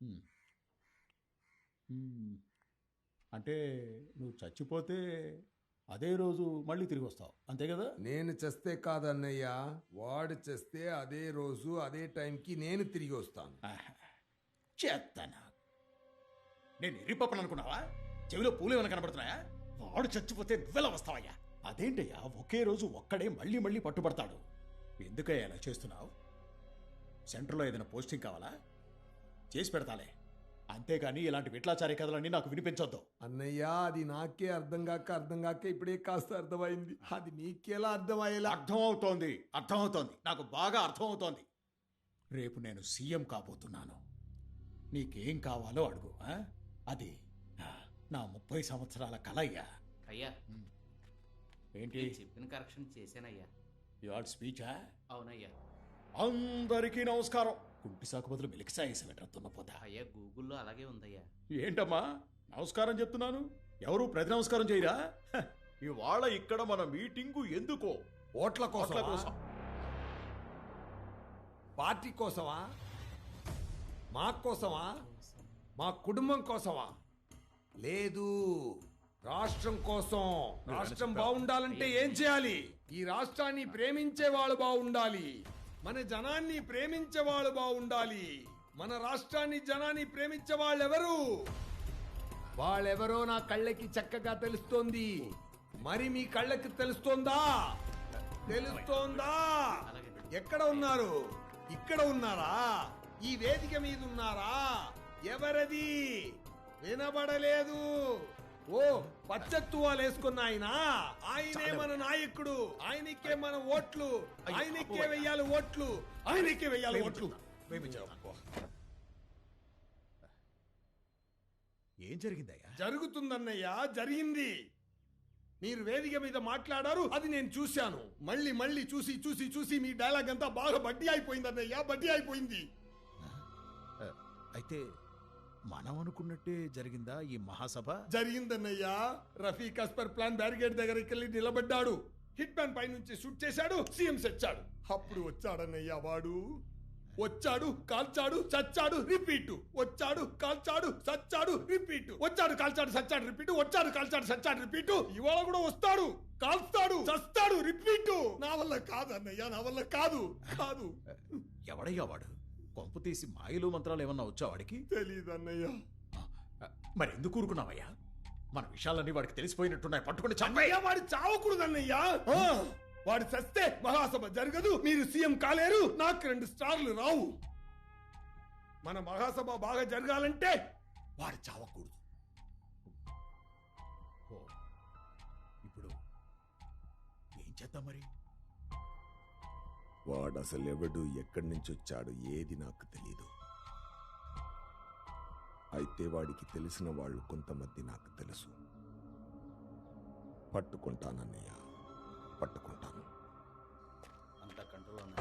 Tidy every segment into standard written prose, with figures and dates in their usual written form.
ఉమ్. ఉమ్. అంటే నువ్వు చచ్చిపోతే అదే రోజు మళ్ళీ తిరిగి వస్తావు అంతే కదా? నేను చేస్తే కాదన్నయ్య, వాడు చేస్తే అదే రోజు అదే టైంకి నేను తిరిగి వస్తాను. చేస్తానా? నేను ఎర్రిపప్పను అనుకున్నావా? చెవిలో పూలు ఏమైనా కనబడుతున్నాయా? వాడు చచ్చిపోతే నువ్వెలా వస్తావయ్యా? అదేంటయ్యా ఒకే రోజు ఒక్కడే మళ్ళీ మళ్ళీ పట్టుబడతాడు. ఎందుకయ్యా ఇలా చేస్తున్నావు? సెంటర్లో ఏదైనా పోస్టింగ్ కావాలా? చేసి పెడతాలే. అంతేగాని ఇలాంటి విట్లాచారీ కథలన్నీ నాకు వినిపించొద్దు. అన్నయ్య, అది నాకే అర్థం కాక ఇప్పుడే కాస్త అర్థమైంది. అది నీకెలా అర్థమయ్యేలా? అర్థమవుతోంది, నాకు బాగా అర్థమవుతోంది. రేపు నేను సీఎం కాబోతున్నాను. నీకేం కావాలో అడుగు. అది నా 30 సంవత్సరాల కల అయ్యా. అయ్యా, ఏంటి చెప్పిన కరెక్షన్ చేశానయ్యా. ఇవాళ స్పీచా? అవునయ్యా. అందరికీ నమస్కారం. కుంటి సాకు బదులు మిలికిసాయేసి పెట్టరుతున్నపోతా. అయ్యా, గూగుల్లో అలాగే ఉందయ్యా. ఏంటమ్మా నమస్కారం చెప్తున్నాను, ఎవరు ప్రతి నమస్కారం చేయరా? ఇవాళ ఇక్కడ మన మీటింగు ఎందుకో? ఓట్ల కోసం. పార్టీ కోసమా? మా కోసమా? మా కుటుంబం కోసమా? లేదు, రాష్ట్రం కోసం. రాష్ట్రం బాగుండాలంటే ఏం చేయాలి? ఈ రాష్ట్రాన్ని ప్రేమించే వాళ్ళు బాగుండాలి. మన జనాన్ని ప్రేమించే వాళ్ళు బాగుండాలి. మన రాష్ట్రాన్ని జనాన్ని ప్రేమించే వాళ్ళెవరు? వాళ్ళెవరో నా కళ్ళకి చక్కగా తెలుస్తోంది. మరి మీ కళ్ళకి తెలుస్తోందా? ఎక్కడ ఉన్నారు? ఇక్కడ ఉన్నారా? ఈ వేదిక మీద ఉన్నారా? ఎవరది? వినబడలేదు. ఓ, పచ్చత్తువాలు వేసుకున్న ఆయనే మన నాయకుడు. ఆయనకే మన ఓట్లు. ఆయనకే వెయ్యాలి ఓట్లు. ఆయనకే వెయ్యాలి ఓట్లు. ఏం జరిగిందయ్యా? జరుగుతుందన్నయ్యా, జరిగింది. మీరు వేదిక మీద మాట్లాడారు, అది నేను చూశాను. మళ్ళీ చూసి మీ డైలాగ్ అంతా బాగా బడ్డీ అయిపోయింది అన్నయ్యా, బడ్డీ అయిపోయింది. అయితే మనం అనుకున్నట్టే జరిగిందా ఈ మహాసభ? జరిగిందన్నయ్యా. రఫీక్ అస్పర్ ప్లాన్ బ్యారిగేడ్ దగ్గరికి వెళ్ళి నిలబడ్డాడు. హిట్ మ్యాన్ పై నుంచి షూట్ చేశాడు. సీఎం చచ్చాడు. అప్పుడు వచ్చాడన్నయ్యా వాడు. వచ్చాడు, కాల్చాడు, చచ్చాడు, రిపీట్. వచ్చాడు, కాల్చాడు, చచ్చాడు, రిపీట్. వచ్చాడు, కాల్చాడు, చచ్చాడు, రిపీట్. వచ్చాడు, కాల్చాడు, చచ్చాడు, రిపీట్. ఇవాళ కూడా వస్తాడు, కాల్స్తాడు, చస్తాడు, రిపీట్. నా వల్ల కాదు అన్నయ్యా, నా వల్ల కాదు. ఎవడయ్యా వాడు? కొంపు తీసి మాయలు మంత్రాలు ఏమన్నా వచ్చా వాడికి? తెలీదు అన్నయ్య. మరి ఎందుకు ఊరుకున్నావయ్యా? మన విషయాలన్నీ వాడికి తెలిసిపోయినట్టున్నాయి, పట్టుకుని చంపయ్యా. వాడు చావకూడదన్నయ్యా. వాడు చస్తే మహాసభ జరగదు, మీరు సీఎం కాలేరు, నాకు 2 స్టార్లు రావు. మన మహాసభ బాగా జరగాలంటే వాడు చావకూడదు. ఇప్పుడు ఏం చేద్దాం మరి? వాడు అసలు ఎవడు, ఎక్కడి నుంచి వచ్చాడు, ఏది నాకు తెలీదు. అయితే వాడికి తెలిసిన వాళ్ళు కొంతమంది నాకు తెలుసు. పట్టుకుంటానన్నయ్య, పట్టుకుంటాను. అంత కంట్రోల్.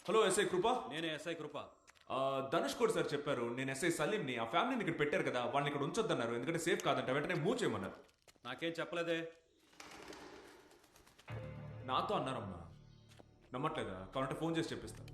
హలో, ఎస్ఐ కృప. నేనే ఎస్ఐ కృప. ధనుష్ కోడ్ సార్ చెప్పారు, నేను ఎస్ఐ సలీంని. ఆ ఫ్యామిలీని ఇక్కడ పెట్టారు కదా, వాళ్ళని ఇక్కడ ఉంచొద్దన్నారు, ఎందుకంటే సేఫ్ కాదంట. వెంటనే మూవ్ చేయమన్నారు. నాకేం చెప్పలేదే. నాతో అన్నారమ్మా. నమ్మట్లేదా? కావాలంటే ఫోన్ చేసి చెప్పిస్తాను.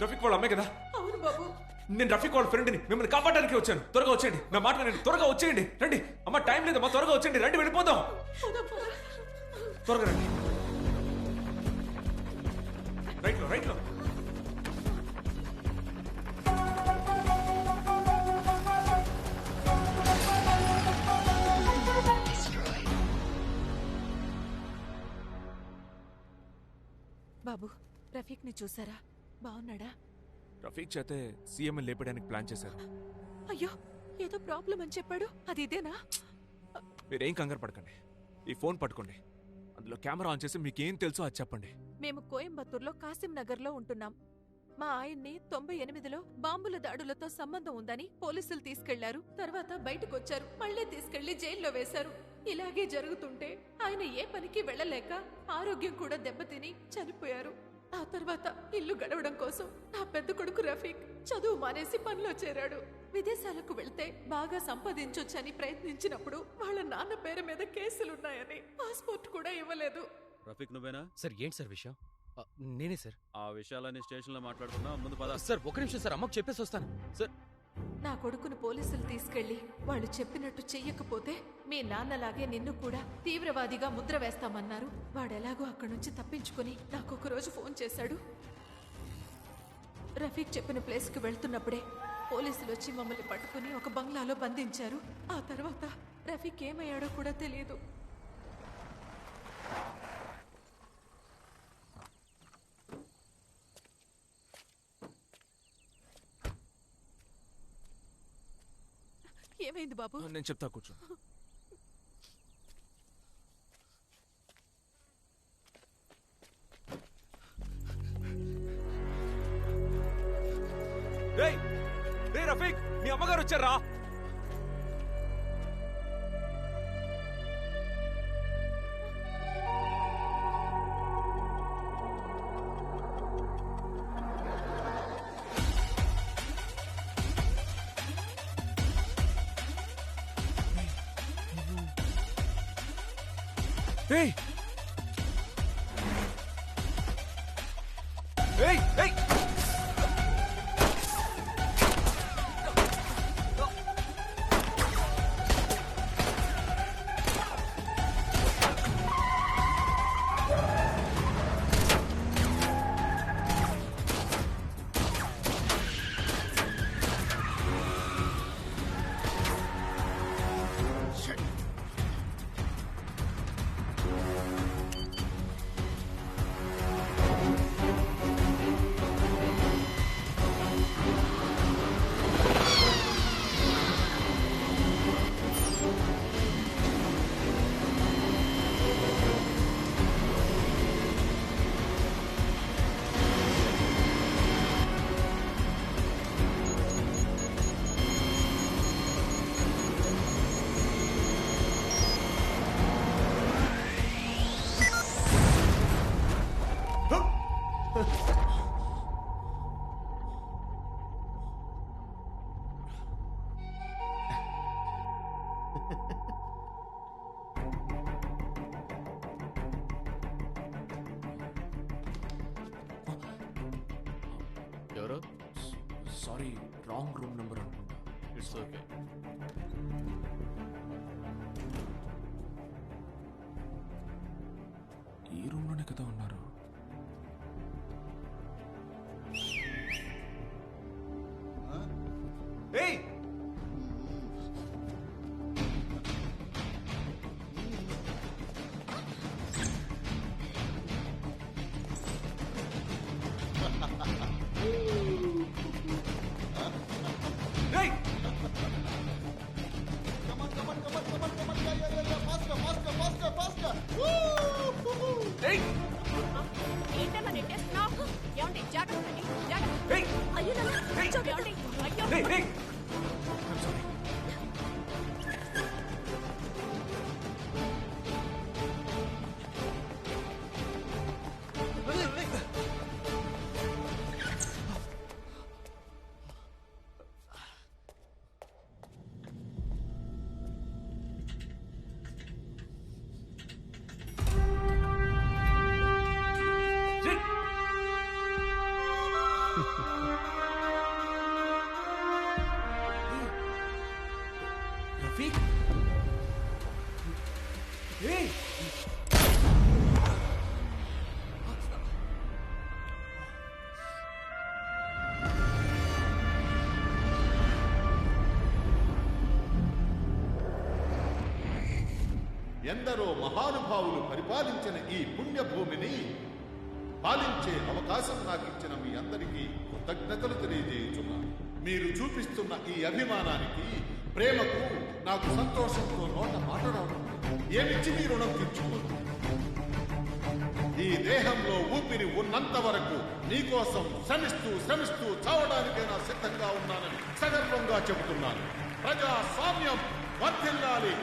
రఫీక్ వాళ్ళ అమ్మాయి కదా? అవును బాబు. నేను రఫీక్ వాళ్ళ ఫ్రెండ్ని, మిమ్మల్ని కాపాడడానికి వచ్చాను. త్వరగా వచ్చేయండి, నా మాట వినండి, త్వరగా వచ్చేయండి. రండి అమ్మ, టైం లేదమ్మా, త్వరగా వచ్చేయండి, రండి వెళ్ళిపోదాం. త్వరగా రండి. రైట్లో బాబు, రఫీక్ ని చూసారా? బాగున్నాడా? రఫీక్ చేతే సీఎం లేపడానికి ప్లాన్ చేశారు. అయ్యో, ఏదో ప్రాబ్లం అని చెప్పాడు. అది ఇదేనా? మీరేం కంగారు పడకండి, ఈ ఫోన్ పట్టుకోండి, అందులో కెమెరా ఆన్ చేసి మీకేం తెలుసో అది చెప్పండి. మేము కోయంబత్తూర్లో కాసిం నగర్లో ఉంటున్నాం. మా ఆయన్ని 98లో బాంబుల దాడులతో సంబంధం ఉందని పోలీసులు తీసుకెళ్లారు. తర్వాత బయటకొచ్చారు, మళ్లీ తీసుకెళ్లి జైల్లో వేశారు. ఇలాగే జరుగుతుంటే ఆయన ఏ పనికి వెళ్లలేక ఆరోగ్యం కూడా దెబ్బతిని చనిపోయారు. ఆ తర్వాత ఇల్లు గడవడం కోసం నా పెద్ద కొడుకు రఫీక్ చదువు మానేసి పనిలో చేరాడు. విదేశాలకు వెళ్తే బాగా సంపాదించొచ్చని ప్రయత్నించినప్పుడు వాళ్ళ నాన్న పేరు మీద కేసులున్నాయని పాస్పోర్ట్ కూడా ఇవ్వలేదు. రఫీక్ నువ్వేనా? సార్ ఏంటి సార్ విషయం? నేనే సార్. ఆ విషయాలన్నీ స్టేషన్లో మాట్లాడుకున్నా, ముందు పద. సార్ ఒక నిమిషం సార్, అమ్మకు చెప్పేసి వస్తాను సార్. నా కొడుకును పోలీసులు తీసుకెళ్లి వాళ్ళు చెప్పినట్టు చెయ్యకపోతే మీ నాన్నలాగే నిన్ను కూడా తీవ్రవాదిగా ముద్ర వేస్తామన్నారు. వాడెలాగో అక్కడి నుంచి తప్పించుకుని నాకొక రోజు ఫోన్ చేశాడు. రఫీక్ చెప్పిన ప్లేస్కి వెళ్తున్నప్పుడే పోలీసులు వచ్చి మమ్మల్ని పట్టుకుని ఒక బంగ్లాలో బంధించారు. ఆ తర్వాత రఫీక్ ఏమయ్యాడో కూడా తెలియదు. ఏమైంది బాబు? నేను చెప్తా, కూర్చో. రఫీక్, మీ అమ్మగారు వచ్చారా? Hey! Hey! Hey! ఎవరు? సారీ, రాంగ్ రూమ్ నెంబర్ అనుకుంటా. It's okay. ఈ రూమ్ లోనే కదా ఉన్నారు. ఏయ్! ఏయ్! ఏయ్! ఏంటన్నా నెట్టేస్తున్నావు? ఏమండి? జాగ్రత్త అండి, జాగ్రత్త. ఏయ్! అయ్యో నాన్న, ఏయ్! కూర్చోండి, ఏమండి? అయ్యో. ఏయ్! ఏయ్! రఫీక్ ఏయ్ ఎందరో మహానుభావులు పరిపాలించిన ఈ పుణ్యభూమిని పాలించే అవకాశం నాకు ఇచ్చిన మీ అందరికీ కృతజ్ఞతలు తెలియజేయుచున్నాను. మీరు చూపిస్తున్న ఈ అభిమానానికి, ప్రేమకు నాకు సంతోషంతో నోట మాట్లాడడం ఏమిచ్చి మీ రుణం తీర్చుకోను. ఈ దేహంలో ఊపిరి ఉన్నంత వరకు నీకోసం శ్రమిస్తూ శ్రమిస్తూ చావడానికైనా సిద్ధంగా ఉన్నానని సగర్వంగా చెబుతున్నాను. ప్రజాస్వామ్యం వర్ధిల్లాలి.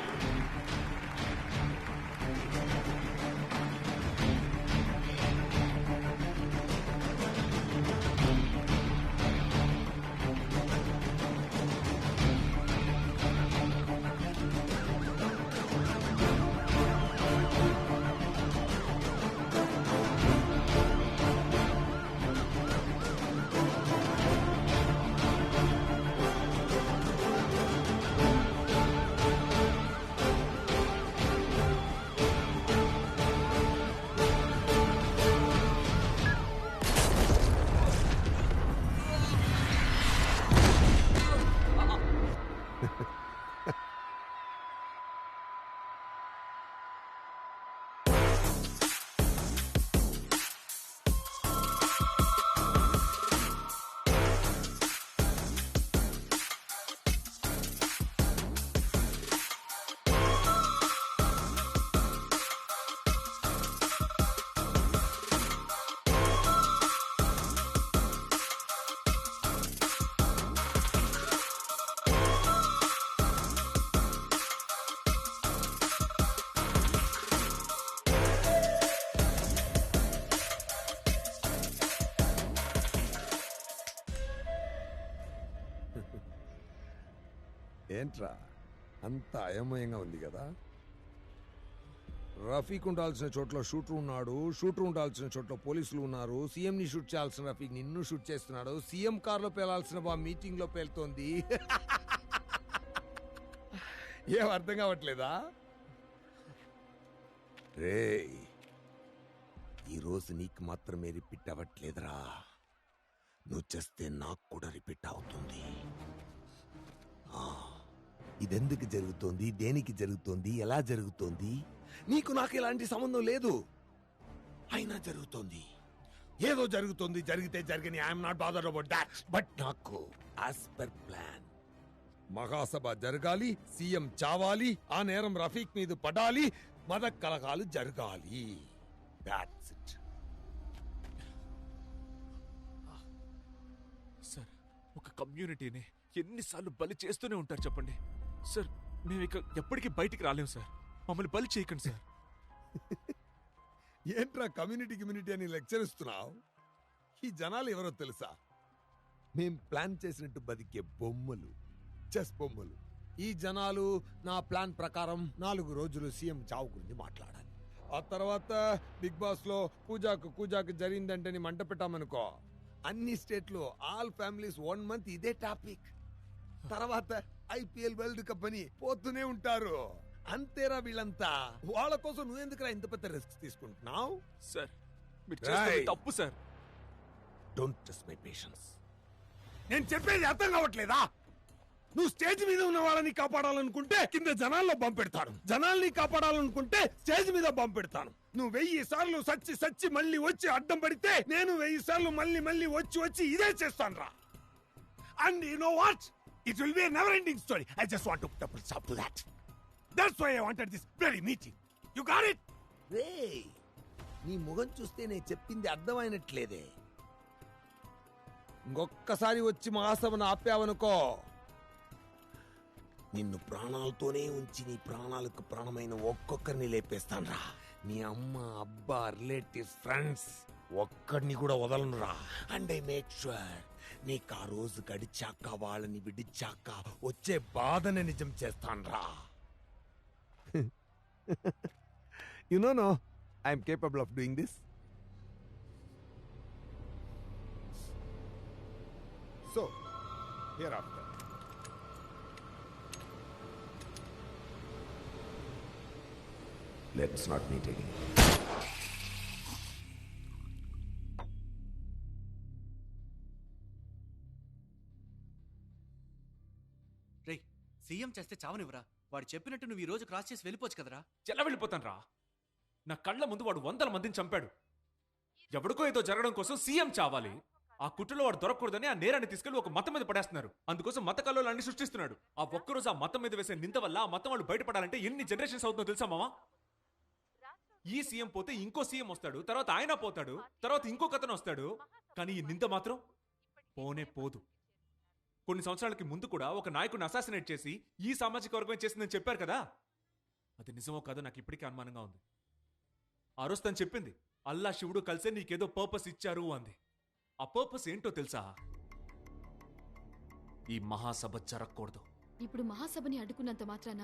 ఏంట్రా అంత అయోమయంగా ఉంది కదా? రఫీక్ ఉండాల్సిన చోట్ల షూటర్ ఉన్నాడు, షూటర్ ఉండాల్సిన చోట్ల పోలీసులు ఉన్నారు. సీఎం ని షూట్ చేయాల్సిన రఫీక్ నిన్ను షూట్ చేస్తున్నాడు. సీఎం కార్ లో పేలాల్సిన బా మీటింగ్ లో పేలుతోంది. ఏం అర్థం కావట్లేదా? రే, ఈరోజు నీకు మాత్రమే రిపీట్ అవ్వట్లేదురా, నువ్వు చేస్తే నాకు కూడా రిపీట్ అవుతుంది. ఇదెందుకు జరుగుతోంది, దేనికి జరుగుతోంది, ఎలా జరుగుతోంది? నీకు నాకు ఎలాంటి సంబంధం లేదు, అయినా జరుగుతోంది. ఏదో జరుగుతోంది, జరిగితే జరగని. I'm not bothered about that. But నాకు యాజ్ పర్ ప్లాన్ మహాసభ జరగాలి, సీఎం చావాలి, ఆ నేరం రఫీక్ మీద పడాలి, మద కలగాలు జరగాలి. That's it. సార్, ఒక కమ్యూనిటీని ఎన్నిసార్లు బలి చేస్తూనే ఉంటారు చెప్పండి సార్. మేము ఇక ఎప్పటికీ బయటికి రాలేము సార్. మమ్మల్ని బలి చేయకండి సార్. ఏంట్రా కమ్యూనిటీ అని లెక్చర్ ఇస్తున్నావు? ఈ జనాలు ఎవరో తెలుసా? మేం ప్లాన్ చేసినట్టు బతికే బొమ్మలు, చెస్ బొమ్మలు. ఈ జనాలు నా ప్లాన్ ప్రకారం 4 రోజులు సీఎం చావు గురించి మాట్లాడాలి. ఆ తర్వాత బిగ్ బాస్ లో కూజాకు జరిగిందంటే మంట పెట్టామనుకో, అన్ని స్టేట్లో ఆల్ ఫ్యామిలీస్ 1 మంత్ ఇదే టాపిక్. తర్వాత ఐపీఎల్ వరల్డ్ కప్ అని పోతూనే ఉంటారు. అంతేరా వీళ్ళంతా. వాళ్ళ కోసం నువ్వెందుకురా ఇంత పెద్ద రిస్క్ తీసుకుంటున్నావు? సార్, మీరు చేస్తున్నది తప్పు sir. Don't test my patience. నేను చెప్పేది అర్థం కావట్లేదా? నువ్వు స్టేజ్ మీద ఉన్న వాళ్ళని కాపాడాలనుకుంటే కింద జనాల్లో బాంబు పెడతాను, జనాల్ని కాపాడాలనుకుంటే స్టేజ్ మీద బాంబు పెడతాను. నువ్వు 1000 సార్లు సచ్చి మళ్ళీ వచ్చి అడ్డం పడితే నేను 1000 సార్లు మళ్ళీ వచ్చి ఇదే చేస్తాను రా. And you know what, it will be a never ending story. I just want to put a stop to that. That's why I wanted this very meeting. You got it? రే, నీ ముఖం చూస్తే నేను చెప్పింది అర్థమైనట్లేదే. ఇంకొక్కసారి వచ్చి మహాసభను ఆపావనుకో, నిన్ను ప్రాణాలతోనే ఉంచి నీ ప్రాణాలకు ప్రాణమైన ఒక్కొక్కరిని లేపేస్తాను రా. నీ అమ్మ, అబ్బా, రిలేటివ్స్, ఫ్రెండ్స్ ఒక్కడిని కూడా వదలను రా. అండ్ ఐ మేక్ ష్యూర్ నీకు ఆ రోజు గడిచాక, వాళ్ళని విడిచాక వచ్చే బాధని నిజం చేస్తాను రా. You know I'm capable of doing this. So here after let's not meet again. రేయ్, సీఎం చేస్తే చావనివ్వరా? వాడు చెప్పినట్టు నువ్వు ఈ రోజు క్రాస్ చేసి వెళ్ళిపోవచ్చు కదరా? ఎలా వెళ్ళిపోతాను రా? నా కళ్ళ ముందు వాడు 100 మందిని చంపాడు. ఎవడికో ఏదో జరగడం కోసం సీఎం చావాలి. ఆ కుట్రలో వాడు దొరకకూడదని ఆ నేరాన్ని తీసుకెళ్లి ఒక మతం మీద పడేస్తున్నారు. అందుకోసం మత కల్లోలాన్ని సృష్టిస్తున్నాడు. ఆ ఒక్కరోజు ఆ మతం మీద వేసే నింద వల్ల ఆ మతం వాళ్ళు బయటపడాలంటే ఎన్ని జనరేషన్స్ అవుతుందో తెలుసా మామా? ఈ సీఎం పోతే ఇంకో సీఎం వస్తాడు, తర్వాత ఆయన పోతాడు, తర్వాత ఇంకొక అతను వస్తాడు. కానీ ఈ నింద మాత్రం పోనే పోదు. కొన్ని సంవత్సరాలకి ముందు కూడా ఒక నాయకుడిని అసాసినేట్ చేసి ఈ సామాజిక వర్గం చేసిందని చెప్పారు కదా. అది నిజమో కాదో నాకు ఇప్పటికీ అనుమానంగా ఉంది. ఆ రోజు తను చెప్పింది అల్లా శివుడు కలిసే నీకేదో పర్పస్ ఇచ్చారు అంది. ఆ పర్పస్ ఏంటో తెలుసా? ఈ మహాసభ జరగకూడదు. ఇప్పుడు మహాసభని అడ్డుకున్నంత మాత్రాన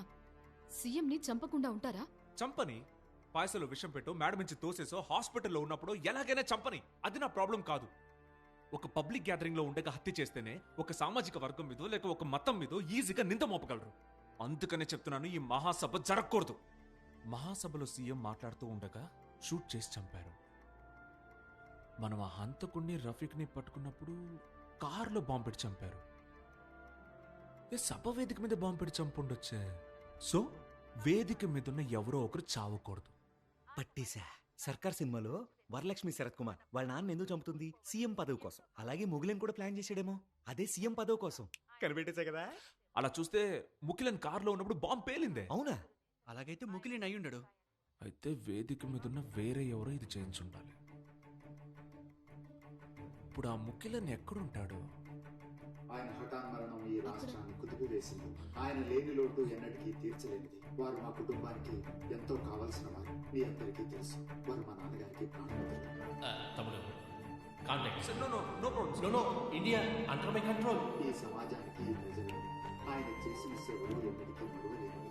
సీఎంని చంపకుండా ఉంటారా? చంపని, పాయసలో విషం పెట్టో, మేడ నుంచి తోసేసో, హాస్పిటల్లో ఉన్నప్పుడు ఎలాగైనా చంపని. అది నా ప్రాబ్లం కాదు. ఒక పబ్లిక్ గ్యాదరింగ్ లో ఉండగా హత్య చేస్తేనే ఒక సామాజిక వర్గం మీదో లేక ఒక మతం మీదో ఈజీగా నింద మోపగలరు. అందుకనే చెప్తున్నాను, ఈ మహాసభ జరగకూడదు. మహాసభలో సీఎం మాట్లాడుతూ ఉండగా షూట్ చేసి చంపారు. మనం ఆ హంతకుణ్ణి రఫీక్ని పట్టుకున్నప్పుడు కారులో బాంబు పెట్టి చంపారు. సభ వేదిక మీద బాంబు పెట్టి చంపుండొచ్చే. సో వేదిక మీదున్న ఎవరో ఒకరు చావకూడదు. పట్టేశా. సర్కార్ సినిమాలో వరలక్ష్మి శరత్ కుమార్ వాళ్ళ నాన్న ఎందుకు చంపుతుంది? సీఎం పదవి కోసం. అలాగే ముగిలిని కూడా ప్లాన్ చేసాడేమో, అదే సీఎం పదవి కోసం. కనిపెట్టేశా కదా. అలా చూస్తే ముకిలన్ కారులో ఉన్నప్పుడు బాంబు పేలిందే. అవునా? అలాగైతే ముగిలిన్ అయ్యుండడు. అయితే వేదిక మీదున్న వేరే ఎవరో ఇది చేయించుండాలి. ఇప్పుడు ఆ ముకిలన్ ఎక్కడుంటాడు? ఆయన హఠాన్మరణం ఈ రాష్ట్రాన్ని కుదిపివేసింది. ఆయన లేని లోటు ఎన్నటికీ తీర్చలేనిది. వారు మా కుటుంబానికి ఎంతో కావలసిన వారు. మీ అందరికీ తెలుసు, వారు మా నాన్నగారికి ప్రాణమిత్రులు. ఈ సమాజానికి, ఈ ప్రజలు ఆయన చేసిన సేవలు ఎన్నటికీ మరువలేనివి.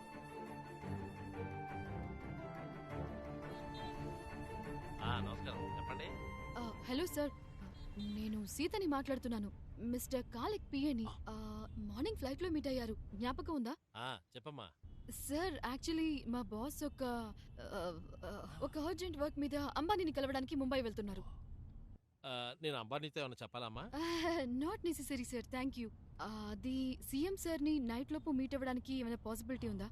హలో సార్, నేను సీతని మాట్లాడుతున్నాను. మిస్టర్ కాలిక్ పిఏని మార్నింగ్ ఫ్లైట్ లో మీట్ అయ్యారు, జ్ఞాపకం ఉందా? చెప్పమ్మా. సార్, యాక్చువల్లీ మా బాస్ ఒక అర్జెంట్ వర్క్ మీద అంబానీని కలవడానికి ముంబై వెళ్తున్నారు. నేను అంబానీతో ఏమైనా చెప్పాలమ్మా? Not necessary sir, thank you. అది సీఎం సార్ని నైట్ లోపు మీట్ అవ్వడానికి ఏమైనా పాసిబిలిటీ ఉందా?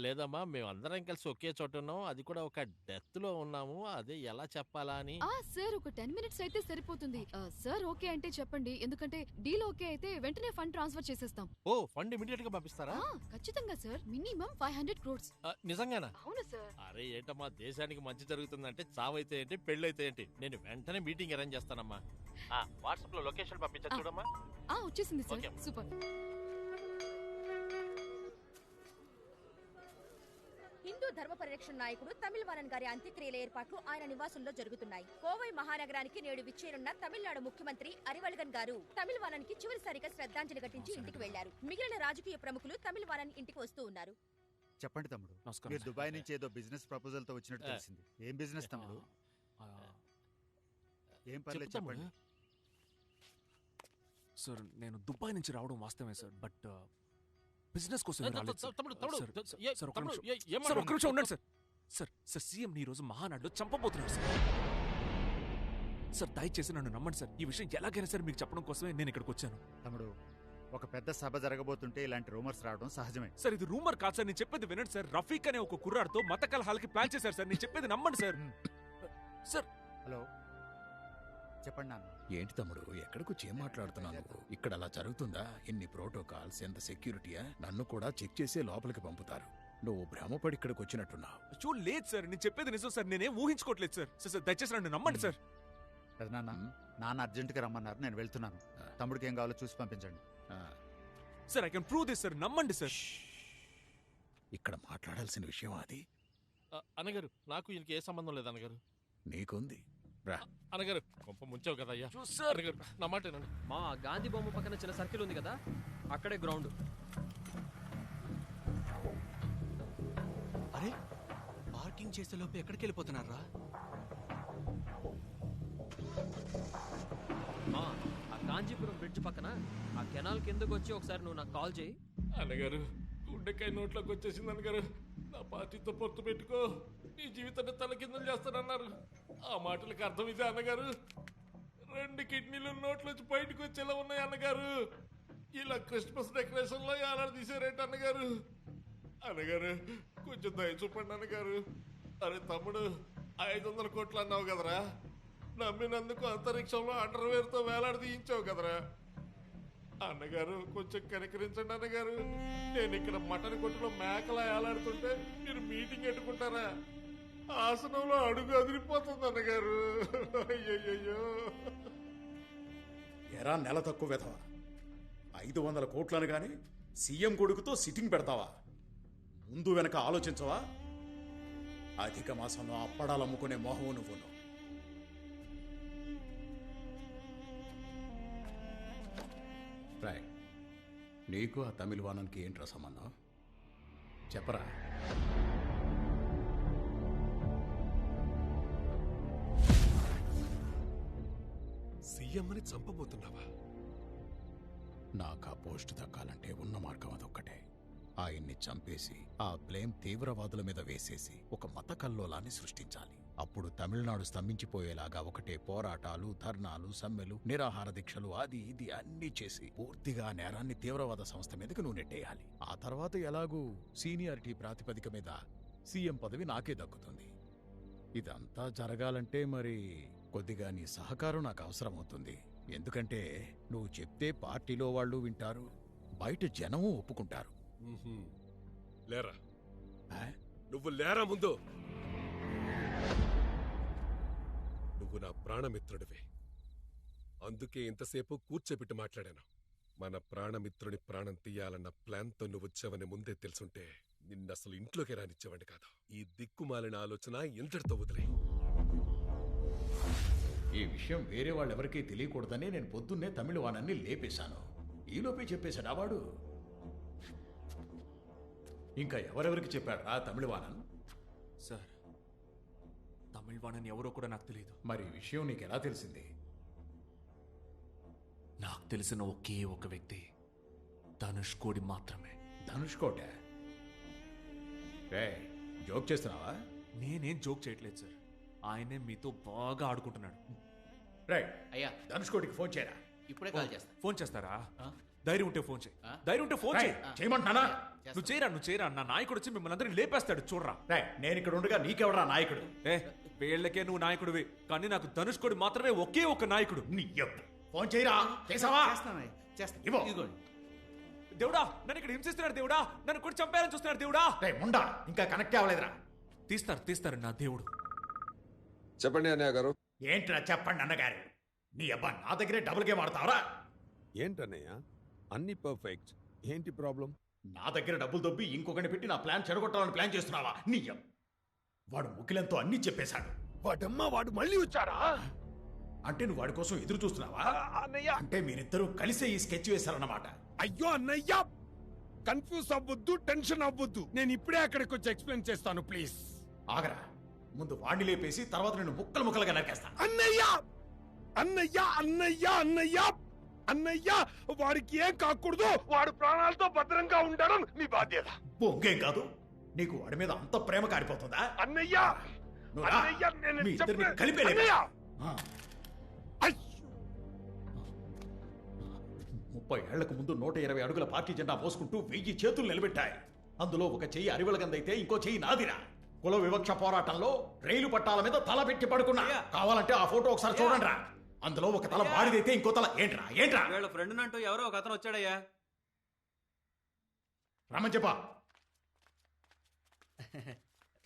లేదమ్మా, మేము అందరం కలిసి ఒకే చోట ఉన్నాము. అది కూడా ఒక డెత్ లో ఉన్నాము. అదే ఎలా చెప్పాలా అని. సార్, ఒక 10 minutes అయితే సరిపోతుంది. సార్ ఓకే అంటే చెప్పండి, ఎందుకంటే డీల్ ఓకే అయితే వెంటనే ఫండ్ ట్రాన్స్ఫర్ చేసేస్తాం. ఓ, ఫండ్ ఇమీడియట్ గా పంపిస్తారా? ఖచ్చితంగా సార్, మినిమం 500 crores. నిజంగానా? అవును సార్. అరే ఏంటమ్మా, దేశానికి మంచి జరుగుతుందంటే చావైతే ఏంటి, పెళ్ళైతే ఏంటి. నేను వెంటనే మీటింగ్ అరేంజ్ చేస్తానమ్మా. వాట్సాప్ లో లొకేషన్ పంపించచ్చు చూడమ్మా. వచ్చేసింది సార్. సూపర్. హిందూ ధర్మ పరిరక్షణ నాయకుడు తమిళవానన్ గారి అంత్యక్రియల ఏర్పాట్లు ఆయన నివాసంలో జరుగుతున్నాయి. కోవై మహానగరానికి నేడు విచ్చేరున్న తమిళనాడు ముఖ్యమంత్రి అరివల్గన్ గారు తమిళవానన్ కి చివరిసారిగా శ్రద్ధాంజలి ఘటించి ఇంటికి వెళ్లారు. మిగిలిన రాజకీయ ప్రముఖులు తమిళవానన్ ఇంటికి వస్తూ ఉన్నారు. చెప్పండి తమ్ముడు, మీరు దుబాయ్ నుంచి ఏదో బిజినెస్ ప్రపోజల్ తో వచ్చినట్టు తెలిసింది. ఏం బిజినెస్ తమ్ముడు? ఏం పర్లేదు చెప్పండి. సార్, నేను దుబాయ్ నుంచి రావడం వాస్తవమే సార్, బట్ బిజినెస్ కోసం ఒక్క నిమిషం ఉండండి సార్. సార్, సీఎం ఈ రోజు మహానాడులో చంపబోతున్నాడు సార్. సార్, దయచేసి నన్ను నమ్మండి సార్. ఈ విషయం ఎలాగైనా సరే మీకు చెప్పడం కోసమే నేను ఇక్కడికి వచ్చాను. తమ్ముడు, ఒక పెద్ద సభ జరగబోతుంటే ఇలాంటి రూమర్స్ రావడం సహజమే. సార్, ఇది రూమర్ కాదు సార్, నేను చెప్పేది వినండి సార్. రఫీక్ అనే ఒక కుర్రాడితో మత కలహాలకి ప్లాన్ చేశారు సార్. నేను చెప్పేది నమ్మండి సార్. సార్, హలో, చెప్పండి నాన్న. ఏంటి తమ్ముడు, ఎక్కడికొచ్చి ఏం మాట్లాడుతున్నావు? ఇక్కడ అలా జరుగుతుందా? ఎన్ని ప్రోటోకాల్స్, ఎంత సెక్యూరిటీయా? నన్ను కూడా చెక్ చేసే లోపలికి పంపుతారు. నువ్వు భ్రమపడి ఇక్కడికి వచ్చినట్టున్నావు. లేదు సార్, నేను చెప్పేది నిజం సార్. నేనేం ఊహించుకోవట్లేదు సార్. సార్, దయచేసి నన్ను నమ్మండి సార్. నాన్న అర్జెంటుగా రమ్మన్నారు, నేను వెళ్తున్నాను. తమ్ముడికి ఏం కావాలో చూసి పంపించండి. Sir, I can prove this sir, నమ్మండి సార్. ఇక్కడ మాట్లాడాల్సిన విషయం అది. అన్నగారు, నాకు ఈయనకి ఏ సంబంధం లేదు అన్నగారు. నీకుంది రా. అన్నగారు, కొంప ముంచావు కదా అయ్యా. అన్నగారు, నా మాట ఏనండి. మా గాంధీ బొమ్మ పక్కన చిన్న సర్కిల్ ఉంది కదా, అక్కడే గ్రౌండ్. అరే, పార్కింగ్ చేసే లోపు ఎక్కడికి వెళ్ళిపోతున్నారా? ఆ కాంచీపురం బ్రిడ్జ్ పక్కన ఆ కెనాల్ కిందకు వచ్చి ఒకసారి నువ్వు నాకు కాల్ చేయి. అన్నగారు, గుండెకాయ నోట్లోకి వచ్చేసింది అన్నగారు. నా పార్టీతో పొత్తు పెట్టుకో, నీ జీవితాన్ని తలకిందులు చేస్తానన్నారు. ఆ మాటలకు అర్థం ఇదే అన్నగారు. 2 కిడ్నీలు నోట్లోంచి బయటకు వచ్చేలా ఉన్నాయి అన్నగారు. ఇలా క్రిస్మస్ డెకరేషన్ లో ఎలా తీసారేంటి అన్నగారు? అన్నగారు కొంచెం దయ చూపండి అన్నగారు. అరే తమ్ముడు, 500 కోట్లు అన్నావు కదరా, నమ్మినందుకు అంతరిక్షంలో అండర్వేర్ తో వేలాడి తీయించావు కదరా. అన్నగారు కొంచెం కనికరించండి అన్నగారు. నేను ఇక్కడ మటన్ కొట్టులో మేకలా వేలాడుతుంటే మీరు మీటింగ్ పెట్టుకుంటారా? ఆసనంలో అడుగు అదిరిపోతుంది అన్నగారు. అయ్యయ్యో. ఎరా నెల తక్కువ వెధవా, 500 కోట్లను గాని సీఎం కొడుకుతో సిట్టింగ్ పెడతావా? ముందు వెనక ఆలోచించవా? అధిక మాసంలో అప్పడాలు అమ్ముకునే మోహం నువ్వును. రాయ్, నీకు ఆ తమిళ వానానికి ఏంట్రా సంబంధం? చెప్పరా. సీఎంని చంపబోతున్నావా? నాకు ఆ పోస్ట్ దక్కాలంటే ఉన్న మార్గం అదొక్కటే. ఆయన్ని చంపేసి ఆ బ్లేమ్ తీవ్రవాదుల మీద వేసేసి ఒక మత కల్లోలాన్ని సృష్టించాలి. అప్పుడు తమిళనాడు స్తంభించిపోయేలాగా ఒకటే పోరాటాలు, ధర్నాలు, సమ్మెలు, నిరాహార దీక్షలు, అది ఇది అన్నీ చేసి పూర్తిగా నేరాన్ని తీవ్రవాద సంస్థ మీదకి నువ్వు నెట్టేయాలి. ఆ తర్వాత ఎలాగూ సీనియారిటీ ప్రాతిపదిక మీద సీఎం పదవి నాకే దక్కుతుంది. ఇదంతా జరగాలంటే మరి కొద్దిగా నీ సహకారం నాకు అవసరమవుతుంది. ఎందుకంటే నువ్వు చెప్తే పార్టీలో వాళ్ళు వింటారు, బయట జనము ఒప్పుకుంటారు. లేరా, నువ్వు లేరా ముందు. నువ్వు నా ప్రాణమిత్రుడివి, అందుకే ఇంతసేపు కూర్చోబెట్టి మాట్లాడాను. మన ప్రాణమిత్రుని ప్రాణం తీయాలన్న ప్లాన్తో నువ్వు వచ్చావని ముందే తెలుసుంటే నిన్నసలు ఇంట్లోకి రానిచ్చేవాడి కాదు. ఈ దిక్కుమాలిన ఆలోచన ఇంతటితో వదిలే. ఈ విషయం వేరే వాళ్ళెవరికీ తెలియకూడదని నేను పొద్దున్నే తమిళ వానాన్ని లేపేశాను. ఈలోపే చెప్పేశాడు ఆ వాడు. ఇంకా ఎవరెవరికి చెప్పాడు రా తమిళ వానన్? సార్, తమిళ వాణని ఎవరో కూడా నాకు తెలియదు. మరి ఈ విషయం నీకు ఎలా తెలిసింది? నాకు తెలిసిన ఒకే ఒక వ్యక్తి ధనుష్ కోడి మాత్రమే. ధనుష్ కోట? రే, జోక్ చేస్తున్నావా? నేనేం జోక్ చేయట్లేదు సార్, ఆయనే మీతో బాగా ఆడుకుంటున్నాడు. రైట్ అయ్యా, ధనుష్ కోటికి ఫోన్ చేయరా. ఇప్పుడే కాల్ చేస్తా. ఫోన్ చేస్తారా? ధైర్యం ఉంటే ఫోన్ చేయి. ధైర్యం ఉంటే ఫోన్ చేయి. చేయమంటున్నానా? నువ్వు చేయరా. నా నాయకుడు వచ్చి మిమ్మల్ని అందరినీ లేపేస్తాడు, చూడరా. నేను ఇక్కడ ఉండగా నీకెవడరా నాయకుడు? వీళ్ళకే నువ్వు నాయకుడివి, కానీ నాకు ధనుష్ కోడి మాత్రమే ఒకే ఒక నాయకుడు. ఫోన్ చేయరా. చేసావా? దేవుడా, నన్ను ఇక్కడ హింసిస్తున్నాడు. దేవుడా, నన్ను కూడా చంపేయాలని చూస్తున్నాడు. దేవుడా, ముండా ఇంకా కనెక్ట్ అవ్వలేదురా. తీస్తారు నా దేవుడు. చెప్పండి అన్నయ్య గారు. ఏంట్రా చెప్పండి అన్నగారు? నీ అబ్బా నా దగ్గరే డబుల్ గేమ్ ఆడతావరా? ఏంటన్నయ్య, అన్ని పర్ఫెక్ట్, ఏంటి ప్రాబ్లం? నా దగ్గర డబ్బులు దొబ్బి ఇంకొకటి పెట్టి నా ప్లాన్ చెడగొట్టాలని ప్లాన్ చేస్తున్నావా? నీయం వాడు ముఖ్యులంతో అన్ని చెప్పేశాడు. వాడమ్మా, వాడు మళ్ళీ వచ్చాడా? అంటే నువ్వు వాడి కోసం ఎదురు చూస్తున్నావా? అంటే మీరిద్దరూ కలిసే ఈ స్కెచ్ వేశారన్నమాట. అయ్యో అన్నయ్య, కన్ఫ్యూజ్ అవ్వద్దు, టెన్షన్ అవ్వద్దు. నేను ఇప్పుడే అక్కడికి వచ్చి ఎక్స్ప్లెయిన్ చేస్తాను, ప్లీజ్. ఆగరా, ముందు వాడిని లేపేసి తర్వాత నేను ముక్కలు ముక్కలుగా నరికేస్తా. అన్నయ్య అన్నయ్య అన్నయ్య అన్నయ్య అన్నయ్య, వాడికి ఏం కాకూడదు, వాడు ప్రాణాలతో భద్రంగా ఉండడం మీ బాధ్యత. బొంగేం కాదు, నీకు వాడి మీద అంత ప్రేమ కారిపోతుందా? అన్నయ్య అన్నయ్య, మీ ఇద్దరిని కలిపే 30 ఏళ్లకు ముందు 120 అడుగుల పార్టీ జెండా మోసుకుంటూ 1000 చేతులు నిలబెట్టాయి. అందులో ఒక చెయ్యి అరివెలగందైతే ఇంకో చెయ్యి నాదిరా. కుల వివక్ష పోరాటంలో రైలు పట్టాల మీద తల పెట్టి పడుకున్నా. కావాలంటే ఆ ఫోటో ఒకసారి చూడండి రా. అందులో ఒక తల బాడిదైతే ఇంకో తల ఏంట్రా వీళ్ళ ఫ్రెండ్ అంటూ ఎవరో ఒక అతను వచ్చాడయ్యా. రమ్మని చెప్పా.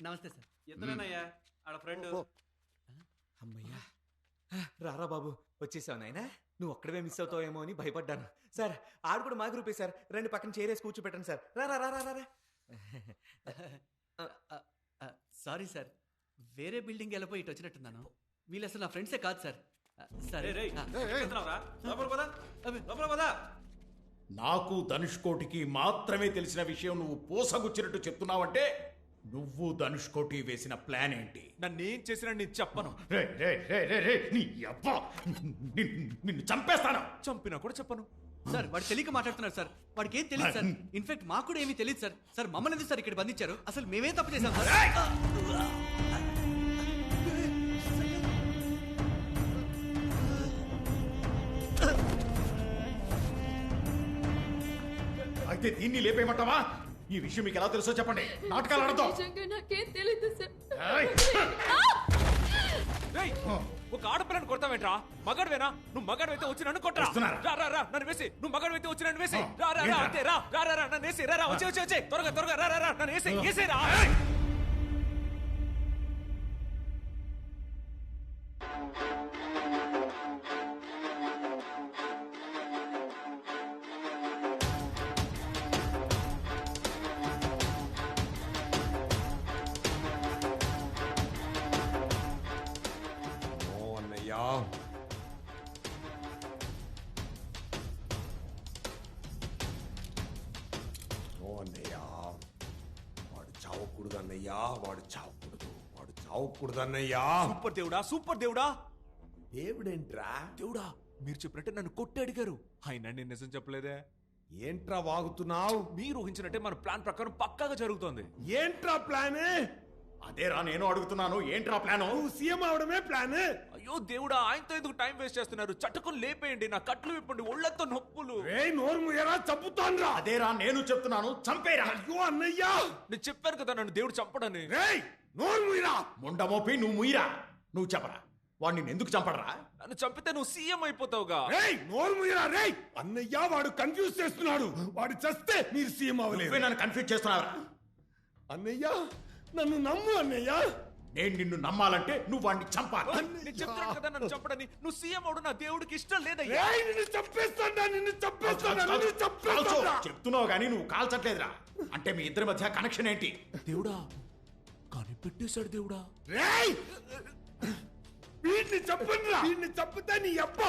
నమస్తే సార్. ఇతనేనయ్యా ఆడ ఫ్రెండ్. అమ్మయ్యా, రారా బాబు, వచ్చేసావు నాయనా. నువ్వు ఒక్కడవే మిస్ అవుతావేమో అని భయపడ్డాను. సార్, ఆడు కూడా మా గ్రూపే సార్. రండి పక్కన చేరేసి కూర్చోపెట్టండి సార్. రా. సారీ సార్, వేరే బిల్డింగ్ వెళ్ళిపోయి ఇటు వచ్చినట్టున్నాను. వీళ్ళు అసలు నా ఫ్రెండ్సే కాదు సార్. సరే నాకు ధనుష్ కోటికి మాత్రమే తెలిసిన విషయం నువ్వు పోసగుచ్చినట్టు చెప్తున్నావంటే నువ్వు ధనుష్ కోటి వేసిన ప్లాన్ ఏంటి? నన్నేం చేసినా నేను చెప్పను. నిన్ను చంపేస్తాను. చంపినా కూడా చెప్పను. సార్ వాడు తెలియక మాట్లాడుతున్నారు సార్. వాడికి ఏం తెలియదు సార్. ఇన్ఫాక్ట్ మాకు కూడా ఏమీ తెలియదు సార్. సార్ మమ్మల్ని ఎందుకు సార్ ఇక్కడ బంధించారు? అసలు మేమే తప్పు చేశాం సార్. అయితే దీన్ని లేపేయమంటావా? ఈ విషయం మీకు ఎలా తెలుసో చెప్పండి. నాటకాలు ఆడతాం. నిజంగా నాకేం తెలీదు సార్. ఒక ఆడపిల్లని కొడతావేంట్రా? మగాడివేనా? నువ్వు మగాడివైతే వచ్చి నన్ను కొట్టరా. రా రా రా నన్ను వేసి. నువ్వు మగాడివైతే వచ్చి నన్ను వేసి. రా రా రా అంతే రా రా రా నన్ను వేసి. రా రా వచ్చే వచ్చే వచ్చే త్వరగా త్వరగా రా రా రా నన్ను వేసి వేసేరా. చావకూడదన్నయ్యా. సూపర్ దేవుడా, సూపర్ దేవుడా. దేవుడేంట్రా? దేవుడా మీరు చెప్పినట్టే నన్ను కొట్టి అడిగారు. ఆయన నేను నిజం చెప్పలేదే. ఏంట్రా వాగుతున్నావు? మీరు ఊహించినట్టే మన ప్లాన్ ప్రకారం పక్కాగా జరుగుతోంది. ఏంట్రా ప్లాన్? అదేరా నేను అడుగుతున్నాను. ఏంట్రా ప్లాన్? CM అవడమే plan? అయ్యో దేవుడా, ఆయనతో ఎందుకు టైం వేస్ట్ చేస్తున్నారు? చట్టుకుని లేపేయండి, నా కట్లు విప్పండి, ఒళ్ళంతా నొప్పులు. నోరు ముయ్యరా, చంపుతాన్రా. అదేరా నేను చెప్తున్నాను, చంపేరా. అయ్యో అన్నయ్యా, నేను చెప్పాను కదా నన్ను దేవుడు చంపడని. నోరు ముయ్యరా. ముండమోపి నువ్వు ముయ్యరా. నువ్వు చెప్పరా, వాడిని ఎందుకు చంపడరా? నన్ను చంపితే నువ్వు సీఎం అయిపోతావుగా. నోరు ముయ్యరా రే. అన్నయ్య వాడు కన్ఫ్యూజ్ చేస్తున్నాడు. వాడు చస్తే మీరు సీఎం అవ్వలేదు. నన్ను కన్ఫ్యూజ్ చేస్తున్నావరా? అన్నయ్య నన్ను నమ్ము అన్నయ్య. నేను నిన్ను నమ్మాలంటే నువ్వు వాడిని చంపాలి. నేను చెప్తాను కదా నన్ను చంపడని. నువ్వు సీఎం అవడం నా దేవుడికి ఇష్టం లేదయ్యా. నిన్ను చంపేస్తాడా, నిన్ను చంపేస్తాడా. చెప్తున్నావు గానీ నువ్వు కాల్చట్లేదురా. అంటే మీ ఇద్దరి మధ్య కనెక్షన్ ఏంటి? దేవుడా కనిపెట్టేశాడు దేవుడా. వీడిని చంపండిరా. వీడిని చంపుతా నీ అబ్బ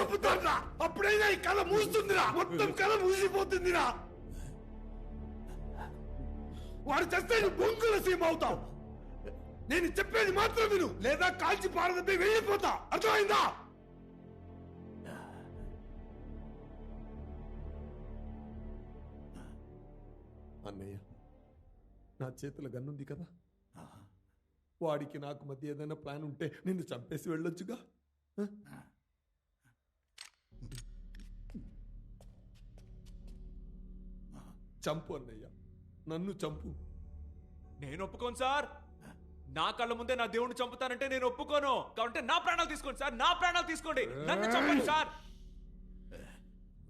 చంపుతాన్రా. అప్పుడైనా ఈ కళ మూస్తుందిరా. మొత్తం కళ మూసిపోతుందిరా. వాడు చేస్తే నువ్వు బొంగుల సీఎం అవుతావు. నేను చెప్పేది మాత్రం విను, లేదా కాల్చి పారదపై వెళ్ళిపోతా. అర్థమైందా? అన్నయ్య నా చేతిలో గన్నుంది కదా. వాడికి నాకు మధ్య ఏదైనా ప్లాన్ ఉంటే నిన్ను చంపేసి వెళ్ళొచ్చుగా. చంపు అన్నయ్య, నన్ను చంపు. నేను ఒప్పుకోను సార్. నా కళ్ళ ముందే నా దేవుడిని చంపుతానంటే నేను ఒప్పుకోను. కాబట్టి నా ప్రాణాలు తీసుకోండి సార్, నా ప్రాణాలు తీసుకోండి. నన్ను చంపండి సార్.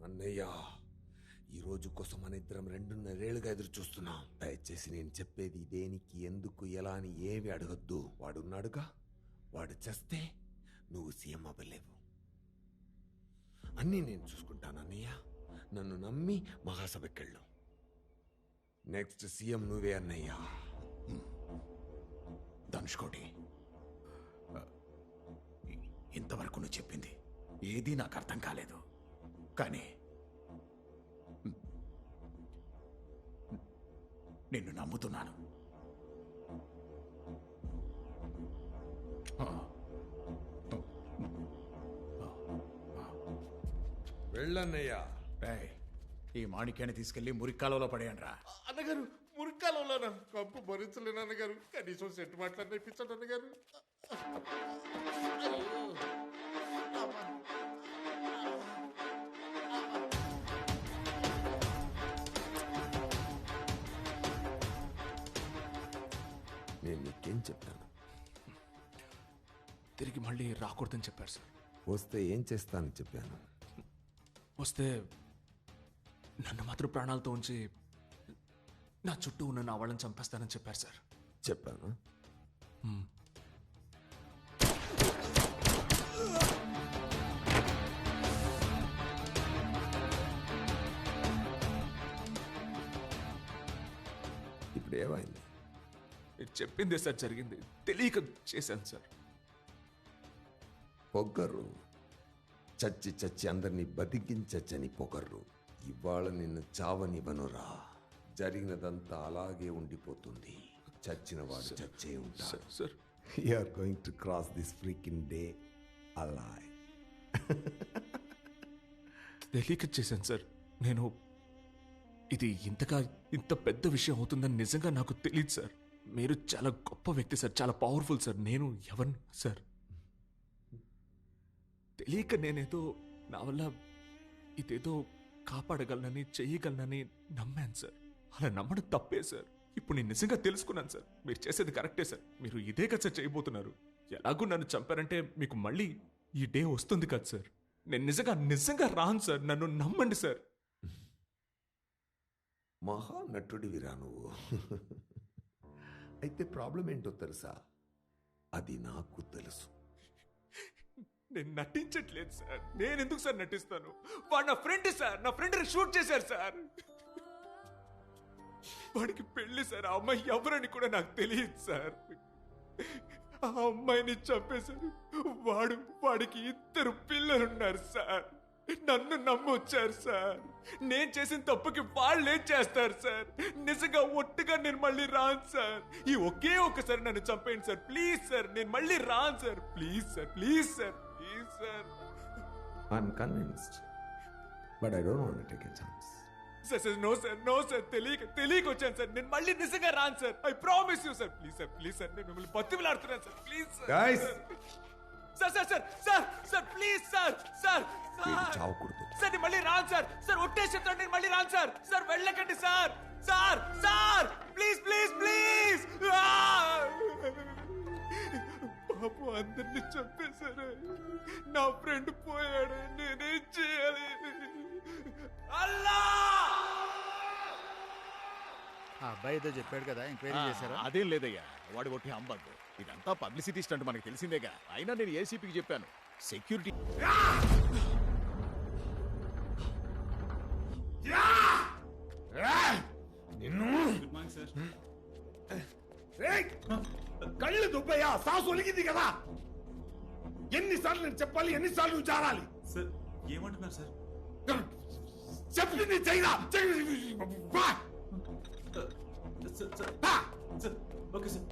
అన్నయ్య ఈ రోజు కోసం మన ఇద్దరం 2.5 ఏళ్లుగా ఎదురు చూస్తున్నాం. దయచేసి నేను చెప్పేది దేనికి, ఎందుకు, ఎలా అని ఏమి అడగొద్దు. వాడున్నాడుగా, వాడు చేస్తే నువ్వు సీఎం అవ్వలేవు. అన్నీ నేను చూసుకుంటాను అన్నయ్య. నన్ను నమ్మి మహాసభకెళ్ళు. నెక్స్ట్ సీఎం నువ్వే అన్నయ్య. ధనుష్కోటి, ఇంతవరకు నువ్వు చెప్పింది ఏదీ నాకు అర్థం కాలేదు. కానీ నిన్ను నమ్ముతున్నాను. వెళ్ళన్నయ్యా. ఈ మాణిక్యాన్ని తీసుకెళ్లి మురిక్కాలలో పడేయండి రా. అన్నగారు మురికాలంలోనా? కంపు భరించలేను అన్నగారు. కనీసం సెట్ మాట్లాడి ఇప్పించండి అన్నగారు. నేను నీకేం చెప్పాను? తిరిగి మళ్ళీ రాకూడదని చెప్పారు సార్. వస్తే ఏం చేస్తానని చెప్పాను? వస్తే నన్ను మాత్రం ప్రాణాలతో ఉంచి నా చుట్టూ ఉన్న నా వాళ్ళని చంపేస్తానని చెప్పారు సార్. చెప్పాను. ఇప్పుడు ఏమైంది? చెప్పిందే సార్ జరిగింది. తెలియక చేశాను సార్. పొగరు. చచ్చి చచ్చి అందరినీ బతికించచ్చని పొగరు. ఇవాళ నిన్ను చావనివ్వనురా. జరిగినదంతా అలాగే ఉండిపోతుంది. చచ్చిన వాడు చచ్చే ఉంటాడు. Sir you are going to cross this freaking day alive. తెలియక చేశాను సార్. నేను ఇది ఇంత పెద్ద విషయం అవుతుందని నిజంగా నాకు తెలియదు సార్. మీరు చాలా గొప్ప వ్యక్తి సార్, చాలా పవర్ఫుల్ సార్. నేను ఎవరిని సార్ తెలియక నేనేదో నా వల్ల ఇదేదో కాపాడగలనని చెయ్యగలనని నమ్మాను సార్. అలా నమ్మడం తప్పే సార్. ఇప్పుడు నేను నిజంగా తెలుసుకున్నాను సార్. మీరు చేసేది కరెక్టే సార్. మీరు ఇదే కదా సార్ చేయబోతున్నారు. ఎలాగూ నన్ను చంపారంటే మీకు మళ్ళీ ఈ డే వస్తుంది కదా సార్. నేను నిజంగా రాను సార్. నన్ను నమ్మండి సార్. మహానటుడివిరా నువ్వు. అయితే ప్రాబ్లం ఏంటో తెలుసా? అది నాకు తెలుసు. నేను నటించట్లేదు సార్. నేను ఎందుకు సార్ నటిస్తాను? వాడు నా ఫ్రెండ్ సార్. నా ఫ్రెండ్ షూట్ చేశారు సార్. వాడికి పెళ్లి సార్. ఆ అమ్మాయి ఎవరని కూడా నాకు తెలియదు సార్. ఆ అమ్మాయిని చంపేశారు. వాడికి 2 పిల్లలున్నారు సార్. నన్ను నమ్మొచ్చారు సార్. నేను చేసిన తప్పుకి వాళ్ళు ఏం చేస్తారు సార్? నిజంగా ఒట్టుగా నేను మళ్ళీ రాను సార్. ఈ ఒకే ఒక్కసారి నన్ను చంపేయండి సార్. Please sir. నేను మళ్ళీ రాను sir. Please sir. Please sir. Please sir. I'm convinced but I don't want to take a chance. Sir no sir. తెలియక వచ్చాను సార్. నేను మళ్ళీ నిజంగా రాను sir. I promise you sir. Please sir. నేను మిమ్మల్ని బతిమలాడుతున్నాను sir. Please sir. Guys. Sir please sir. చావకూడదు సార్ నేను మళ్ళీ రాను సార్. ఒట్టేసి చెప్తాను నేను మళ్ళీ రాను సార్. వెళ్ళకండి సార్. ప్లీజ్. పాపం అందరినీ చంపేశారు. నా ఫ్రెండ్ పోయాడు. నేనేం చేయాలి? అల్లా! ఆ అబ్బాయి ఏదో చెప్పాడు కదా, ఎంక్వైరీ చేశారా? అదేం లేదయ్యా, వాడు ఒట్టి హంబగ్. ఇదంతా పబ్లిసిటీ స్టంట్ మనకి తెలిసిందేగా. అయినా నేను ఏసీపీకి చెప్పాను. సెక్యూరిటీ కళ్ళు దుబ్బయ్యా, సాసు ఒలిగింది కదా. ఎన్నిసార్లు నేను చెప్పాలి, ఎన్నిసార్లు నువ్వు జారాలి? సార్ ఏమంటున్నారు సార్? చెప్పింది చెయ్యరా. Okay sir.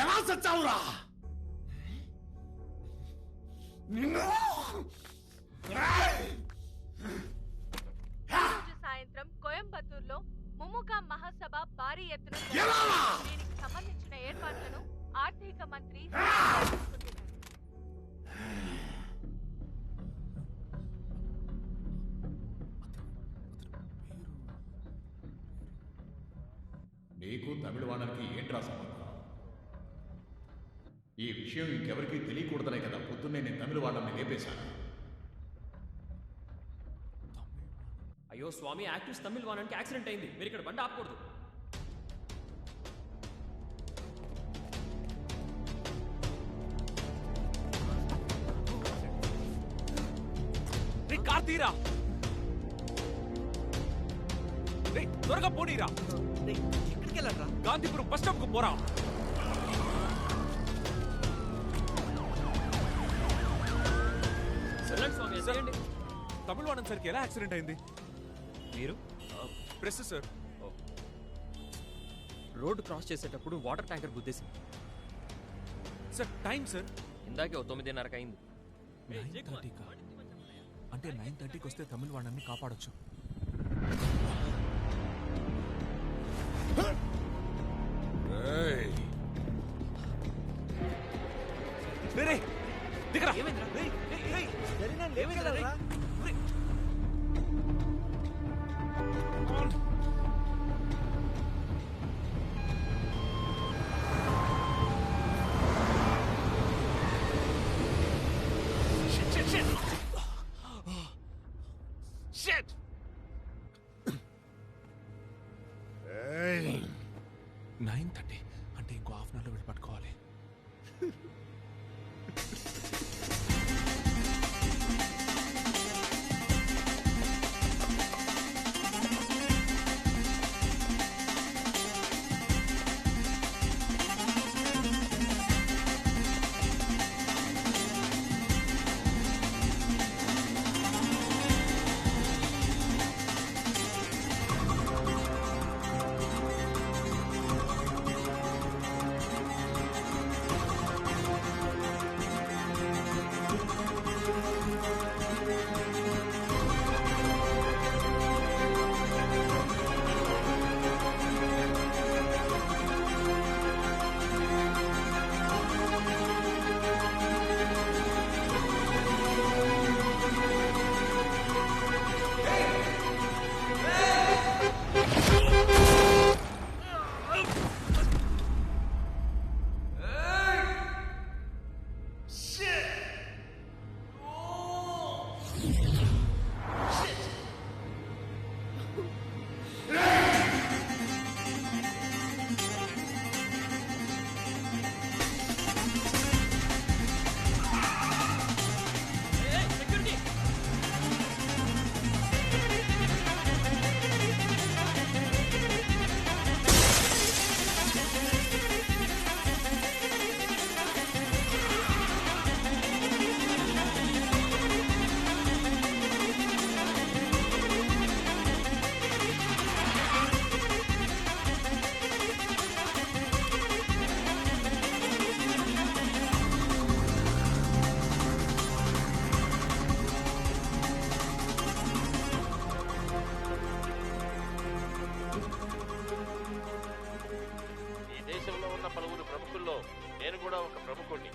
ఎలా చచ్చావురా నిన్ను? సాయంత్రం కోయంబత్తూరులో ముముగా మహాసభ భారీ ఎత్తున దీనికి సంబంధించిన ఏర్పాట్లను ఆర్థిక మంత్రి నీకు తమిళవాణానికి ఏంట్రా సంబంధం? ఈ విషయం ఇంకెవరికీ తెలియకూడదనే కదా పొద్దున్నే నేను తమిళవాణాన్ని లేపేశాను. అయ్యో స్వామి, యాక్టివ్స్ తమిళ్ వానానికి యాక్సిడెంట్ అయింది. మీరు ఇక్కడ బండి ఆపకూడదు. కార్తీరా, త్వరగా పోనీరా. ఎక్కడికి వెళ్ళారా? గాంధీపురం బస్ స్టాప్ కు పోరా. తమిళవాణం సార్కి ఎలా యాక్సిడెంట్ అయింది? మీరు ప్రెస్ సార్. రోడ్డు క్రాస్ చేసేటప్పుడు వాటర్ ట్యాంకర్ గుద్దేసింది సార్. టైం సార్ ఇందాకే 9:30 అయింది. 9:30కా? అంటే 9:30కి వస్తే తమిళవాణాన్ని కాపాడొచ్చు. దిగరా. Shit! 9:30 అంటే ఇంకో హాఫ్ అన్ అవర్లో వెళ్ళి పట్టుకోవాలి. కుటుంబంలో నేను కూడా ఒక ప్రముఖుడిని.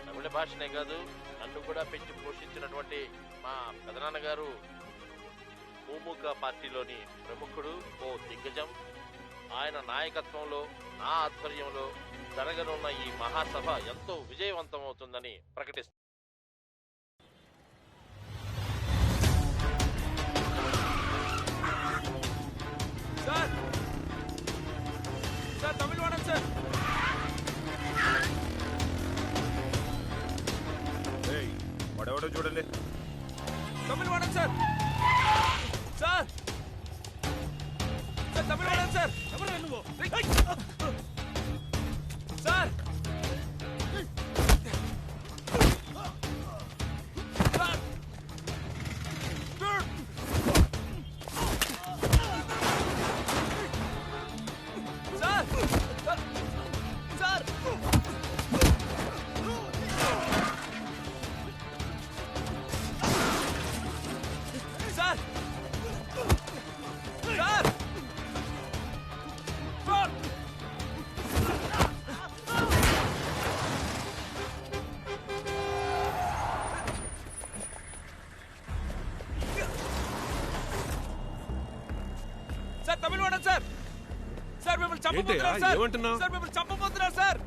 తమిళ భాషనే కాదు నన్ను కూడా పెంచి పోషించినటువంటి మా పెదనాన్నగారు మూముక పార్టీలోని ప్రముఖుడు, ఓ దిగ్గజం. ఆయన నాయకత్వంలో నా ఆధ్వర్యంలో జరగనున్న ఈ మహాసభ ఎంతో విజయవంతమవుతుందని ప్రకటిస్తారు. Sir sir Tamilvadan sir. వాడెవడో చూడండి. Tamilvadan sir. Sir sir Tamilvadan sir. ఎవరు నువ్వు? Sir Tamilvadan sir. సార్ మిమ్మల్ని చంపబోతున్నారు సార్. ఏమంటున్నావు? సార్ మిమ్మల్ని చంపబోతున్నారు సార్.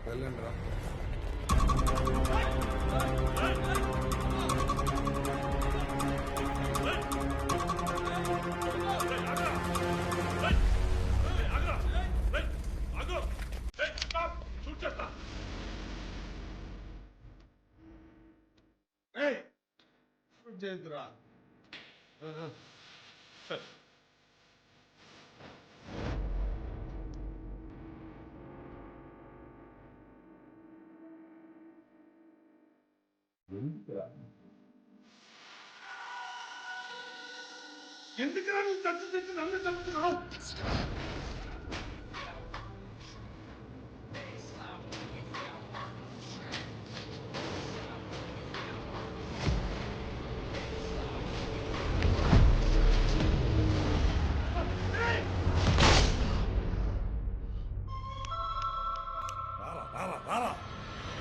వెళ్ళండి రా. ఎందుకు చచ్చు తెచ్చి నన్ను చంపుతున్నావు?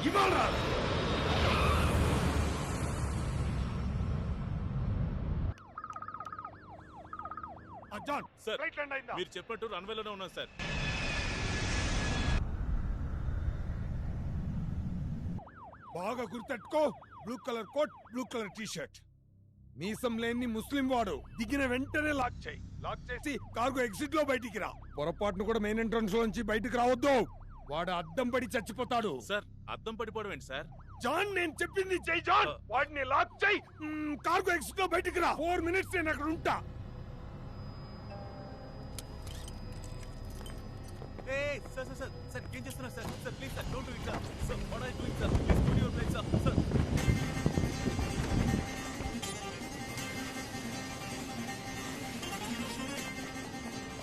ఇవాళ జాన్ సార్ రైట్ ల్యాండ్ అయిందా? మీరు చెప్పినట్టు రన్వేలోనే ఉన్నాం సార్. బాగా గుర్తెట్టుకో. Blue colour coat, blue colour T shirt. మీసం లేని ముస్లిం వాడు. దిగిన వెంటనే లాక్ చేయి. లాక్ చేసి కార్గో ఎగ్జిట్ లో బయటికి రా. పొరపాటును కూడా మెయిన్ ఎంట్రన్స్ లోంచి బయటికి రావద్దు. వాడు అద్దం పడి చచ్చిపోతాడు. సార్ అద్దం పడిపోవడం ఏంటి సార్? జాన్ నేను చెప్పింది చెయ్యి జాన్. వాడిని లాక్ చేయి. కార్గో ఎగ్జిట్ లో బయటికి రా. 4 minutes నేను అక్కడ ఉంటా. సార్ సార్ సార్ సార్ ఏం చేస్తున్నారు sir? Sir please sir don't do it sir. Sir what are you doing sir? Please put your place sir. Sir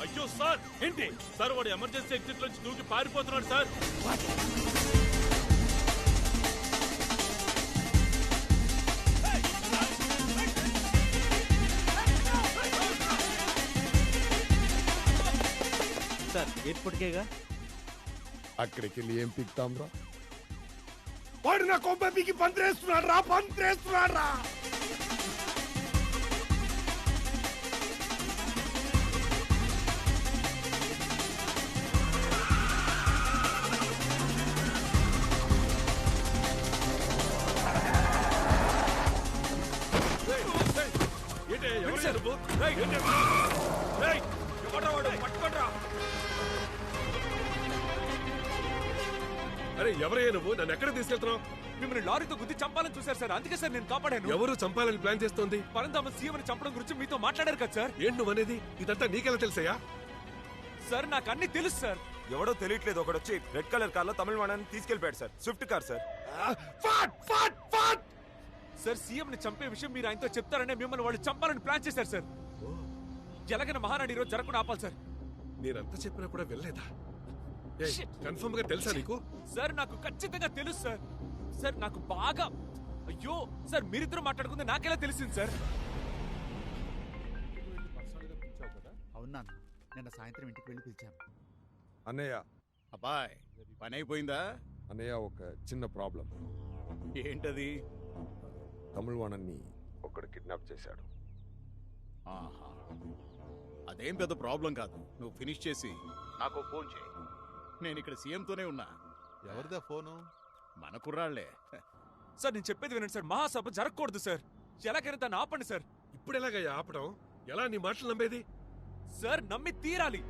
అయ్యో సార్ ఏంటి సార్? వాడు ఎమర్జెన్సీ ఎగ్జిట్ నుంచి దూకి పారిపోతున్నాడు సార్. సార్ ఎయిర్పోర్ట్కేగా. అక్కడికి వెళ్ళి ఏం పిక్తాం రా? వాడు నా కొంపకి పంత్రేస్తున్నాడు రా. పంత్రేస్తున్నాడు రా. ఎవరు ఎవడరా వాడు? ఎవరయ్యా నువ్వు? నన్ను ఎక్కడ తీసుకెళ్తున్నావు? మిమ్మల్ని లారీతో గుద్ది చంపాలని చూశారు సార్, అందుకే సార్ నేను కాపాడాను. ఎవరు చంపాలని ప్లాన్ చేస్తోంది? పరంధామ సీఎం చంపడం గురించి మీతో మాట్లాడారు కదా సార్. ఏంటి నువ్వు అనేది? ఇదంతా నీకెలా తెలుసయ్యా? సార్ నాకు అన్ని తెలుసు సార్. ఎవడో తెలియట్లేదు, ఒకడు వచ్చి రెడ్ కలర్ కార్ లో తమిళవాణాన్ని తీసుకెళ్లిపోయాడు sir. Swift car sir. Sir CM ని చంపే విషయం మీరు ఆయనతో చెప్తారనే మిమ్మల్ని వాళ్ళు చంపాలని ప్లాన్ చేశారు సార్. ఎలాగైనా మహారాణి రోజు జరగకుండా ఆపాలి సార్. నేనంతా చెప్పినా కూడా వెళ్ళలేదా? కన్ఫర్మ్ గా తెలుసా నీకు? సార్ నాకు ఖచ్చితంగా తెలుసు సార్. సార్ నాకు బాగా, అయ్యో సార్ మీరిద్దరు మాట్లాడుకుంది నాకెలా తెలిసింది సార్? అవునా, నిన్న సాయంత్రం ఇంటికి వెళ్ళి పిలిచాను. అన్నయ్య. అబ్బాయ్ పని అయిపోయిందా? అన్నయ్య, ఒక చిన్న ప్రాబ్లం. ఏంటది? తమిళవాణాన్ని ఒకడు కిడ్నాప్ చేశాడు. ఆహా, అదేం పెద్ద ప్రాబ్లం కాదు. నువ్వు ఫినిష్ చేసి నాకు ఫోన్ చేయి. నేను ఇక్కడ సీఎంతోనే ఉన్నా. ఎవరిదా ఫోను? మన కుర్రాళ్లే. సార్ నేను చెప్పేది వినండి సార్, మహాసభ జరగకూడదు సార్. ఎలాగైనా దాన్ని ఆపండి సార్. ఇప్పుడు ఎలాగయ్యా ఆపడం? ఎలా నీ మాటలు నమ్మేది? సార్ నమ్మి తీరాలి.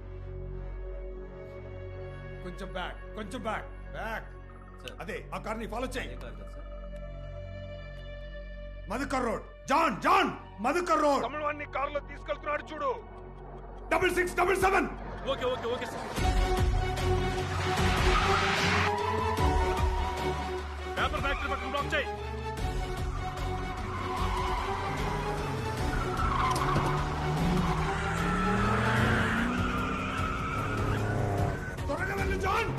కొంచెం బ్యాక్, కొంచెం బ్యాక్, బ్యాక్. అదే ఆ కార్ని ఫాలో చేయి. Madhukar road. John John Madhukar road. తమిళవాణ్ణి కారులో తీసుకెళ్తున్నాడు చూడు. 6677. Okay okay okay sir. Paper factory పక్కన బ్లాక్ చేయి. త్వరగా వెళ్ళు జాన్.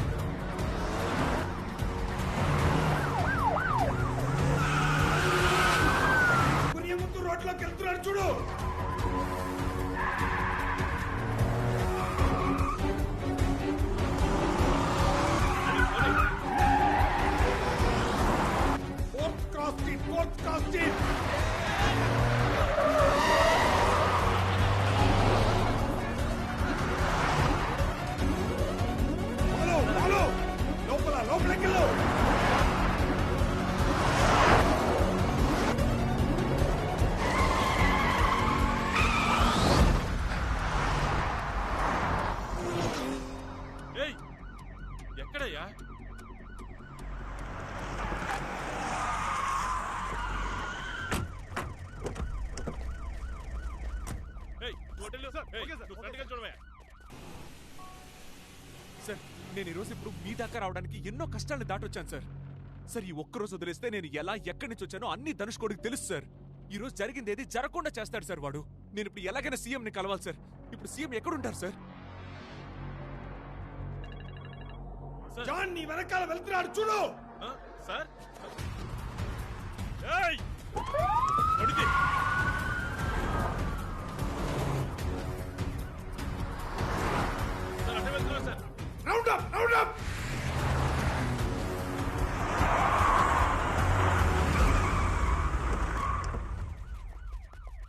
కురియముత్తు రోడ్లోకి వెళ్తున్నాడు చూడు. Fourth cross street. Follow. లోపలికి వెళ్ళు. ఏయ్ ఎక్కడయ్యా? సార్ నేను ఈరోజు ఇప్పుడు మీ దాకా రావడానికి ఎన్నో కష్టాలను దాటొచ్చాను సార్. సార్ ఈ ఒక్కరోజు వదిలేస్తే నేను ఎలా ఎక్కడి నుంచి వచ్చానో అన్ని ధనుష్ కోడికి తెలుసు సార్. ఈ రోజు జరిగింది ఏది జరగకుండా చేస్తాడు సార్ వాడు. నేను ఇప్పుడు ఎలాగైనా సీఎం ని కలవాలి సార్. ఇప్పుడు సీఎం ఎక్కడుంటారు సార్? జాన్ నీ వెనకాల వెళ్తున్నాడు చూడు. Sir round up, round up.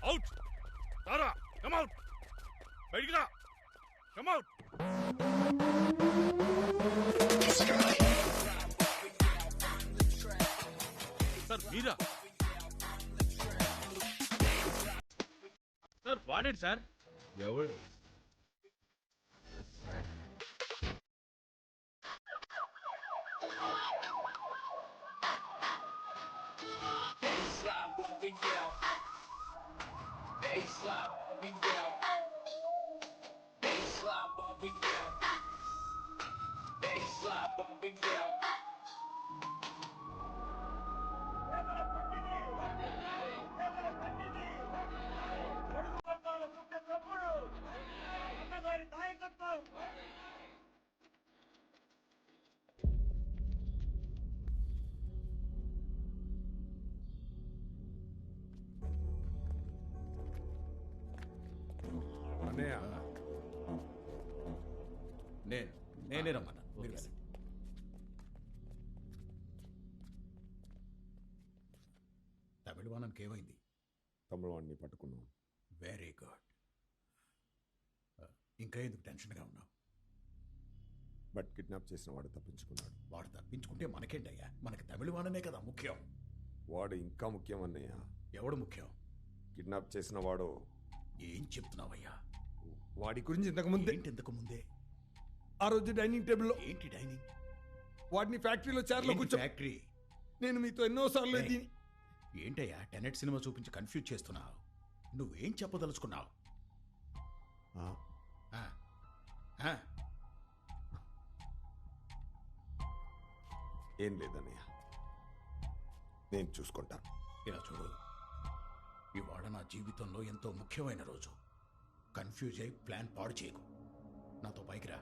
Out. Tara come out. బయటికి రా. Come out. సార్ మీరా? సార్ వాడేది సార్. ఎవరు? అన్నయ్య, నేనే రమ్మన్నా. మీరు వెళ్ళండి. తమిళవాణానికి ఏమైంది? తమిళవాణ్ణి పట్టుకున్నాం. Very good. ఇంకా ఎందుకు టెన్షన్గా ఉన్నావు? బట్ కిడ్నాప్ చేసిన వాడు తప్పించుకున్నాడు. వాడు తప్పించుకుంటే మనకేంటయ్యా? మనకి తమిళవాణనే కదా ముఖ్యం. వాడు ఇంకా ముఖ్యం అన్నయ్య. ఎవడు ముఖ్యం? కిడ్నాప్ చేసిన వాడు. ఏం చెప్తున్నావయ్యా? వాడి గురించి ఇంతకు ముందే. ఇంతకు ముందే ఆ రోజు డైనింగ్ టేబుల్లో. ఏంటి డైనింగ్? వాడిని ఫ్యాక్టరీలో చైర్లో కూర్చో. ఫ్యాక్టరీ నేను మీతో ఎన్నోసార్లు దీని ఏంటయ్యా టెనెట్ సినిమా చూపించి కన్ఫ్యూజ్ చేస్తున్నావు? నువ్వేం చెప్పదలుచుకున్నావు? ఏం లేదన్నయ్య, నేను చూసుకుంటాను. ఇలా చూడు, ఇవాళ నా జీవితంలో ఎంతో ముఖ్యమైన రోజు. కన్ఫ్యూజ్ అయి ప్లాన్ పాడు చేయకు. నాతో పైకి రా.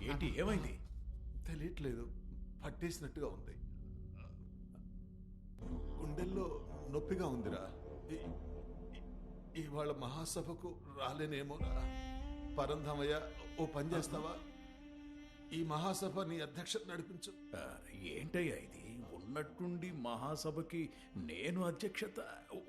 ఏంటి ఏమైంది? తెలియట్లేదు, పట్టేసినట్టుగా ఉంది. గుండెల్లో నొప్పిగా ఉందిరా. ఇవాళ మహాసభకు రాలేనేమోరా. పరంధామయ్య, ఓ పని చేస్తావా? ఈ మహాసభ నీ అధ్యక్షత నడిపించు. ఏంటయ్యా ఇది? ఉన్నట్టుండి మహాసభకి నేను అధ్యక్షత?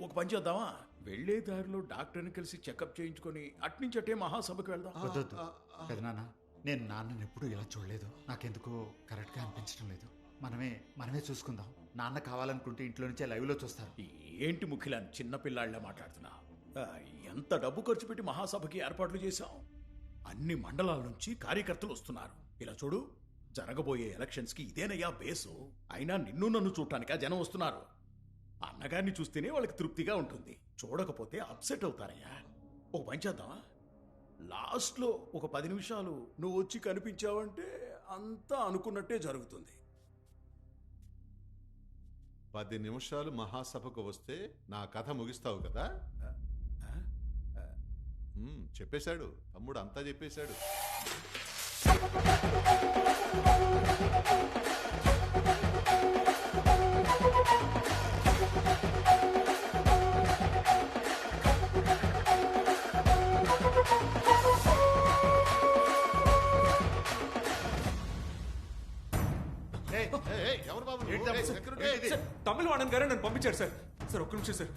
ఒక పని చేద్దామా? వెళ్లే దారిలో డాక్టర్ని కలిసి చెకప్ చేయించుకొని అట్నుంచటే మహాసభకి వెళ్దాం. వద్దొద్దు పెదనాన్న, నేను నాన్నని ఎప్పుడూ ఇలా చూడలేదు. నాకెందుకో కరెక్ట్గా అనిపించడం లేదు. మనమే చూసుకుందాం. నాన్న కావాలనుకుంటే ఇంట్లో నుంచే లైవ్లో చూస్తారు. ఏంటి ముఖిలాన్ చిన్నపిల్లాళ్ళ మాట్లాడుతున్నా? ఎంత డబ్బు ఖర్చు పెట్టి మహాసభకి ఏర్పాట్లు చేశాం. అన్ని మండలాల నుంచి కార్యకర్తలు వస్తున్నారు. ఇలా చూడు, జరగబోయే ఎలక్షన్స్కి ఇదేనయ్యా బేసు. అయినా నిన్ను నన్ను చూడటానికా జనం వస్తున్నారు. అన్నగారిని చూస్తేనే వాళ్ళకి తృప్తిగా ఉంటుంది. చూడకపోతే అప్సెట్ అవుతారయ్యా. ఓ పని చేద్దామా? లాస్ట్లో ఒక 10 నిమిషాలు నువ్వు వచ్చి కనిపించావంటే అంతా అనుకున్నట్టే జరుగుతుంది. 10 నిమిషాలు మహాసభకు వస్తే నా కథ ముగిస్తావు కదా? చెప్పేశాడు తమ్ముడు, అంతా చెప్పేశాడు. తమిళ వాణన్ గారే నన్ను పంపించారు సార్. సార్ ఒక్క నిమిషం సార్.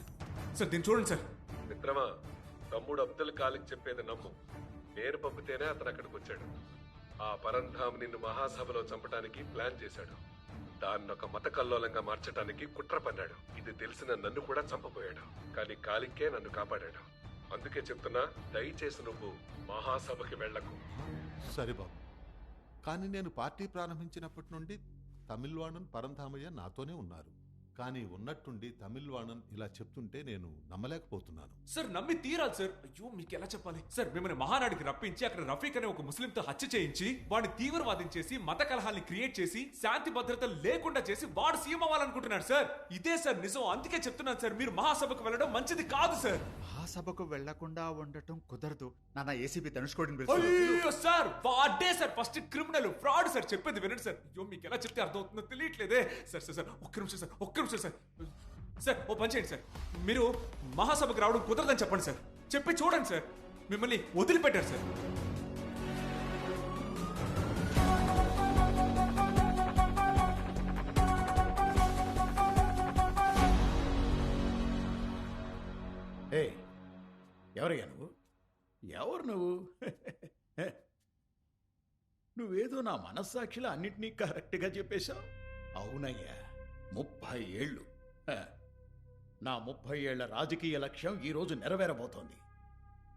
సార్ దీన్ని చూడండి సార్. మిత్రమా, తమ్ముడు అబ్దుల్ కాలిక్ చెప్పేది నమ్ము. నేను పంపితేనే అతను అక్కడికి వచ్చాడు. ఆ పరంధామ్ నిన్ను మహాసభలో చంపడానికి ప్లాన్ చేశాడు. దాన్ని ఒక మత కల్లోలంగా మార్చడానికి కుట్ర పన్నాడు. ఇది తెలిసిన నన్ను కూడా చంపబోయాడు. కానీ కాలిక్కే నన్ను కాపాడాడు. అందుకే చెప్తున్నా, దయచేసి నువ్వు మహాసభకి వెళ్లకు. సరే బాబు, కానీ నేను పార్టీ ప్రారంభించినప్పటి నుండి తమిళ్వాణన్ పరంధామయ్య నాతోనే ఉన్నారు. కానీ ఉన్నట్టుండి తమిళ్వాణన్ ఇలా చెప్తుంటే నేను నమ్మలేకపోతున్నాను. సార్ నమ్మి తీరాలి సార్. అయ్యో మీకు ఎలా చెప్పాలి సార్? మిమ్మల్ని మహానాడికి రప్పించి అక్కడ రఫీక్ అనే ఒక ముస్లింతో హత్య చేయించి వాడిని తీవ్రవాదించేసి మత కలహాల్ని క్రియేట్ చేసి శాంతి భద్రతలు లేకుండా చేసి వాడు సీఎం అవ్వాలనుకుంటున్నాడు సార్. ఇదే సార్ నిజం. అందుకే చెప్తున్నాను సార్, మీరు మహాసభకు వెళ్ళడం మంచిది కాదు సార్. మహాసభకు వెళ్లకుండా ఉండటం కుదరదు. నాన్న ఏసీబీ ధనుష్ అయ్యో సార్, వాడే sir first criminal, fraud sir. చెప్పేది వినండి సార్. అయ్యో మీకు ఎలా చెప్తే అర్థం అవుతుందో తెలియట్లేదే సార్. సార్ ఒక్క నిమిషం సార్, ఒక్క నిమిషం సార్. సార్ ఓ పని చేయండి సార్, మీరు మహాసభకు రావడం కుదరదని చెప్పండి సార్. చెప్పి చూడండి సార్, మిమ్మల్ని వదిలిపెట్టారు సార్. ఎవరయ్యా నువ్వు? ఎవరు నువ్వు? నువ్వేదో నా మనస్సాక్షిలో అన్నిటినీ కరెక్ట్గా చెప్పేశావు. అవునయ్యా, 30 ఏళ్ళు. నా 30 ఏళ్ల రాజకీయ లక్ష్యం ఈరోజు నెరవేరబోతోంది.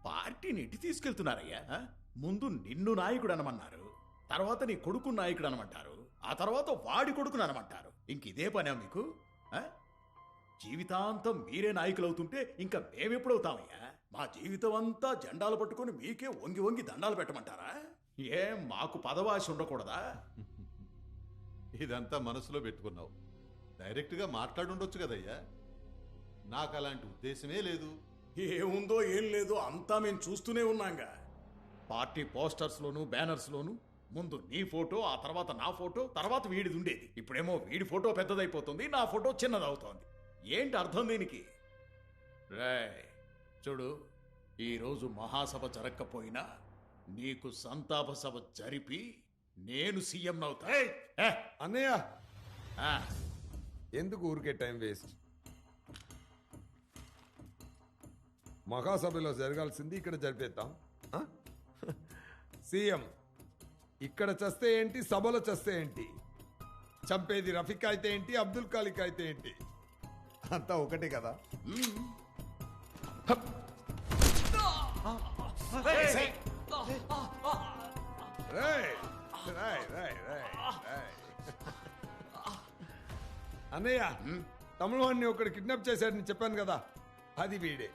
పార్టీని ఎట్టి తీసుకెళ్తున్నారయ్యా? ముందు నిన్ను నాయకుడు అనమన్నారు, తర్వాత నీ కొడుకు నాయకుడు అనమంటారు, ఆ తర్వాత వాడి కొడుకుని అనమంటారు. ఇంకిదే పనే మీకు? జీవితాంతం మీరే నాయకులు అవుతుంటే ఇంకా మేమెప్పుడవుతామయ్యా? మా జీవితం అంతా జెండాలు పట్టుకొని మీకే వంగి వంగి దండాలు పెట్టమంటారా? ఏం మాకు పదవాశ ఉండకూడదా? ఇదంతా మనసులో పెట్టుకున్నావు. డైరెక్ట్గా మాట్లాడుండొచ్చు కదయ్యా. నాకు అలాంటి ఉద్దేశమే లేదు. ఏముందో ఏం లేదో అంతా మేము చూస్తూనే ఉన్నాంగా. పార్టీ పోస్టర్స్లోను బ్యానర్స్లోను ముందు నీ ఫోటో, ఆ తర్వాత నా ఫోటో, తర్వాత వీడిది ఉండేది. ఇప్పుడేమో వీడి ఫోటో పెద్దదైపోతుంది, నా ఫోటో చిన్నదవుతోంది. ఏంటి అర్థం దీనికి? రే, చూడు, ఈరోజు మహాసభ జరగకపోయినా నీకు సంతాప సభ జరిపి నేను సీఎం అవుతా. అన్నయ్య ఎందుకు ఊరికే టైం వేస్ట్? మహాసభలో జరగాల్సింది ఇక్కడ జరిపేద్దాం. సీఎం ఇక్కడ చస్తే ఏంటి, సభలో చస్తే ఏంటి? చంపేది రఫీక్ అయితే ఏంటి, అబ్దుల్ ఖాలిక్ అయితే ఏంటి? అంతా ఒకటే కదా. అన్నయ్య, తమిళవాడిని ఒకడు కిడ్నాప్ చేశాడని చెప్పాను కదా, అది వీడే.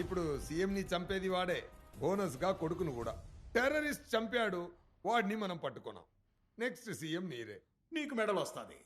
ఇప్పుడు సీఎంని చంపేది వాడే, బోనస్ గా కొడుకును కూడా. టెర్రరిస్ట్ చంపాడు, వాడిని మనం పట్టుకున్నాం. నెక్స్ట్ సీఎం మీరే. నీకు మెడల్ వస్తుంది.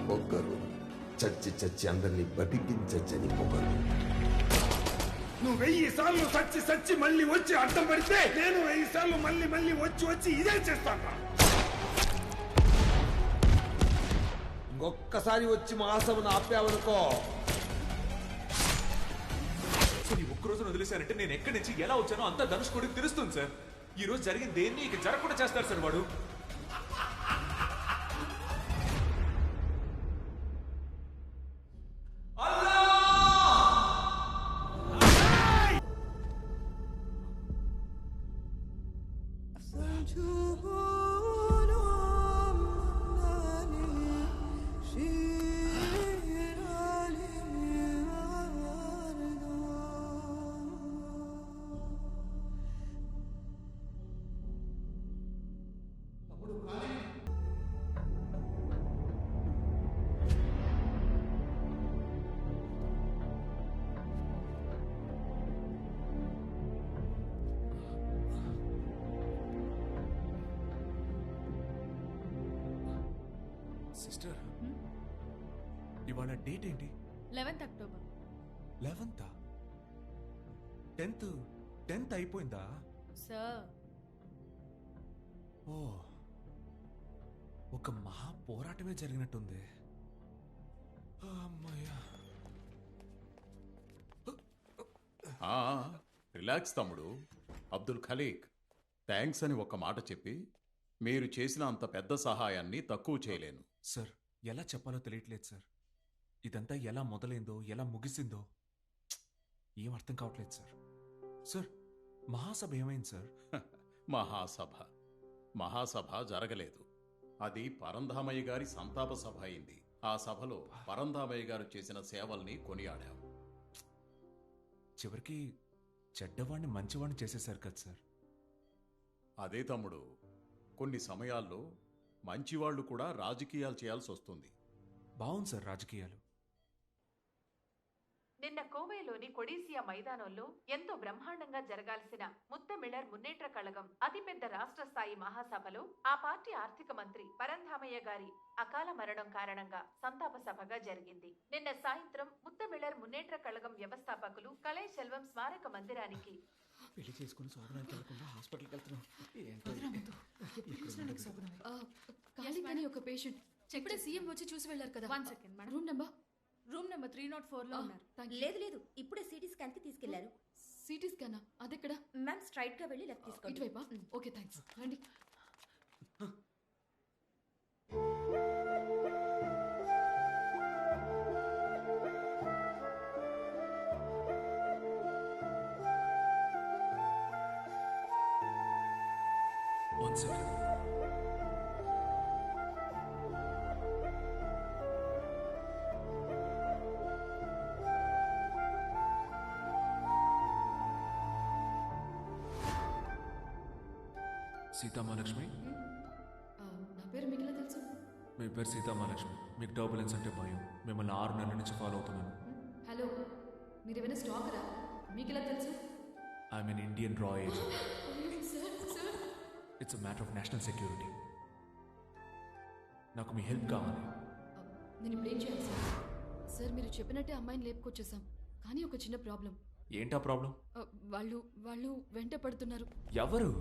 పొగరు చచ్చి చచ్చి అందరినీ బతికించచ్చని పొగరు. నువ్వు 1000 సార్లు సచ్చి సచ్చి మళ్ళీ వచ్చి అడ్డం పడితే నేను 1000 సార్లు మళ్ళీ మళ్ళీ వచ్చి వచ్చి ఇదే చేస్తాను. ఇంకొక్కసారి వచ్చి మహాసభను ఆపావనుకో, ఈ ఒక్కరోజు వదిలేశారంటే నేను ఎక్కడి నుంచి ఎలా వచ్చానో అంతా ధనుష్ కొడుకు తెలుస్తుంది సార్. ఈ రోజు జరిగిన దేన్ని ఇక జరగకుండా చేస్తారు సార్ వాడు. సిస్టర్, ఇవాళ డేట్ ఏంటి? 11th October. 11th? 10th అయిపోయిందా? సార్, ఓ, ఒక మహా పోరాటమే జరిగినట్టుంది. అమ్మయ్యా. రిలాక్స్ తమ్ముడు. అబ్దుల్ ఖలీక్, థ్యాంక్స్ అని ఒక మాట చెప్పి మీరు చేసిన అంత పెద్ద సహాయాన్ని తక్కువ చేయలేను. సార్, ఎలా చెప్పాలో తెలియట్లేదు సార్. ఇదంతా ఎలా మొదలైందో ఎలా ముగిసిందో ఏం అర్థం కావట్లేదు సార్. సార్, మహాసభ ఏమైంది సార్? మహాసభ జరగలేదు. అది పరంధామయ్య గారి సంతాప సభ అయింది. ఆ సభలో పరంధామయ్య గారు చేసిన సేవల్ని కొనియాడాం. చివరికి చెడ్డవాణ్ణి మంచివాణ్ణి చేసేశారు కదా సార్. అదే తమ్ముడు, కొన్ని సమయాల్లో మంచివాళ్లు కూడా రాజకీయాలు చేయాల్సి వస్తుంది. బాగుంది సార్ రాజకీయాలు. నిన్న కోవైలోని కొడీసియా మైదానంలో ఎంతో బ్రహ్మాండంగా జరగాల్సిన ముత్తమిళర్ మున్నేట్ర కళగం అతిపెద్ద రాష్ట్ర స్థాయి మహాసభలో ఆ పార్టీ ఆర్థిక మంత్రి పరంధామయ్య గారి అకాల మరణం కారణంగా సంతాప సభగా జరిగింది. నిన్న సాయంత్రం ముత్తమిళర్ మున్నేట్ర కళగం వ్యవస్థాపకులు కళై సెల్వం స్మారక మందిరానికి పెళ్లి చేసుకుని సోదరానికి వెళ్లకుండా హాస్పిటల్కి వెళ్తున్నాం. ఖాళీ అని ఒక పేషెంట్ ఇప్పుడే సీఎం వచ్చి చూసి వెళ్ళారు కదా. 1 సెకండ్ మేడం. రూమ్ నెంబర్ 304 లో ఉన్నారు. లేదు లేదు, ఇప్పుడే సిటీ స్కాన్ కి తీసుకెళ్లారు. సిటీ స్కానా? అదెక్కడ? మ్యామ్ స్ట్రైట్ గా వెళ్ళి లెఫ్ట్ తీసుకోండి. ఇటువైపా? Okay thanks. రండి. సీతామహాలక్ష్మి, నా పేరు మీకు ఎలా తెలుసు? మీ పేరు సీతామహాలక్ష్మి. మీకు టర్బులెన్స్ అంటే భయం. మిమ్మల్ని 6 నెలల నుంచి ఫాలో అవుతున్నాను. హలో, మీరు ఏమైనా స్టాకరా? మీకు ఎలా తెలుసు? ఐఎమ్ ఎన్ ఇండియన్ రా agent. Sir it's a matter of national security. నాకు మీ హెల్ప్ కావాలి. నేను ఇప్పుడు ఏం చేయాలి సార్? సార్ మీరు చెప్పినట్టే అమ్మాయిని లేపుకొచ్చేసాం, కానీ ఒక చిన్న ప్రాబ్లం. ఏంటా ప్రాబ్లం? వాళ్ళు వెంట పడుతున్నారు. ఎవరు?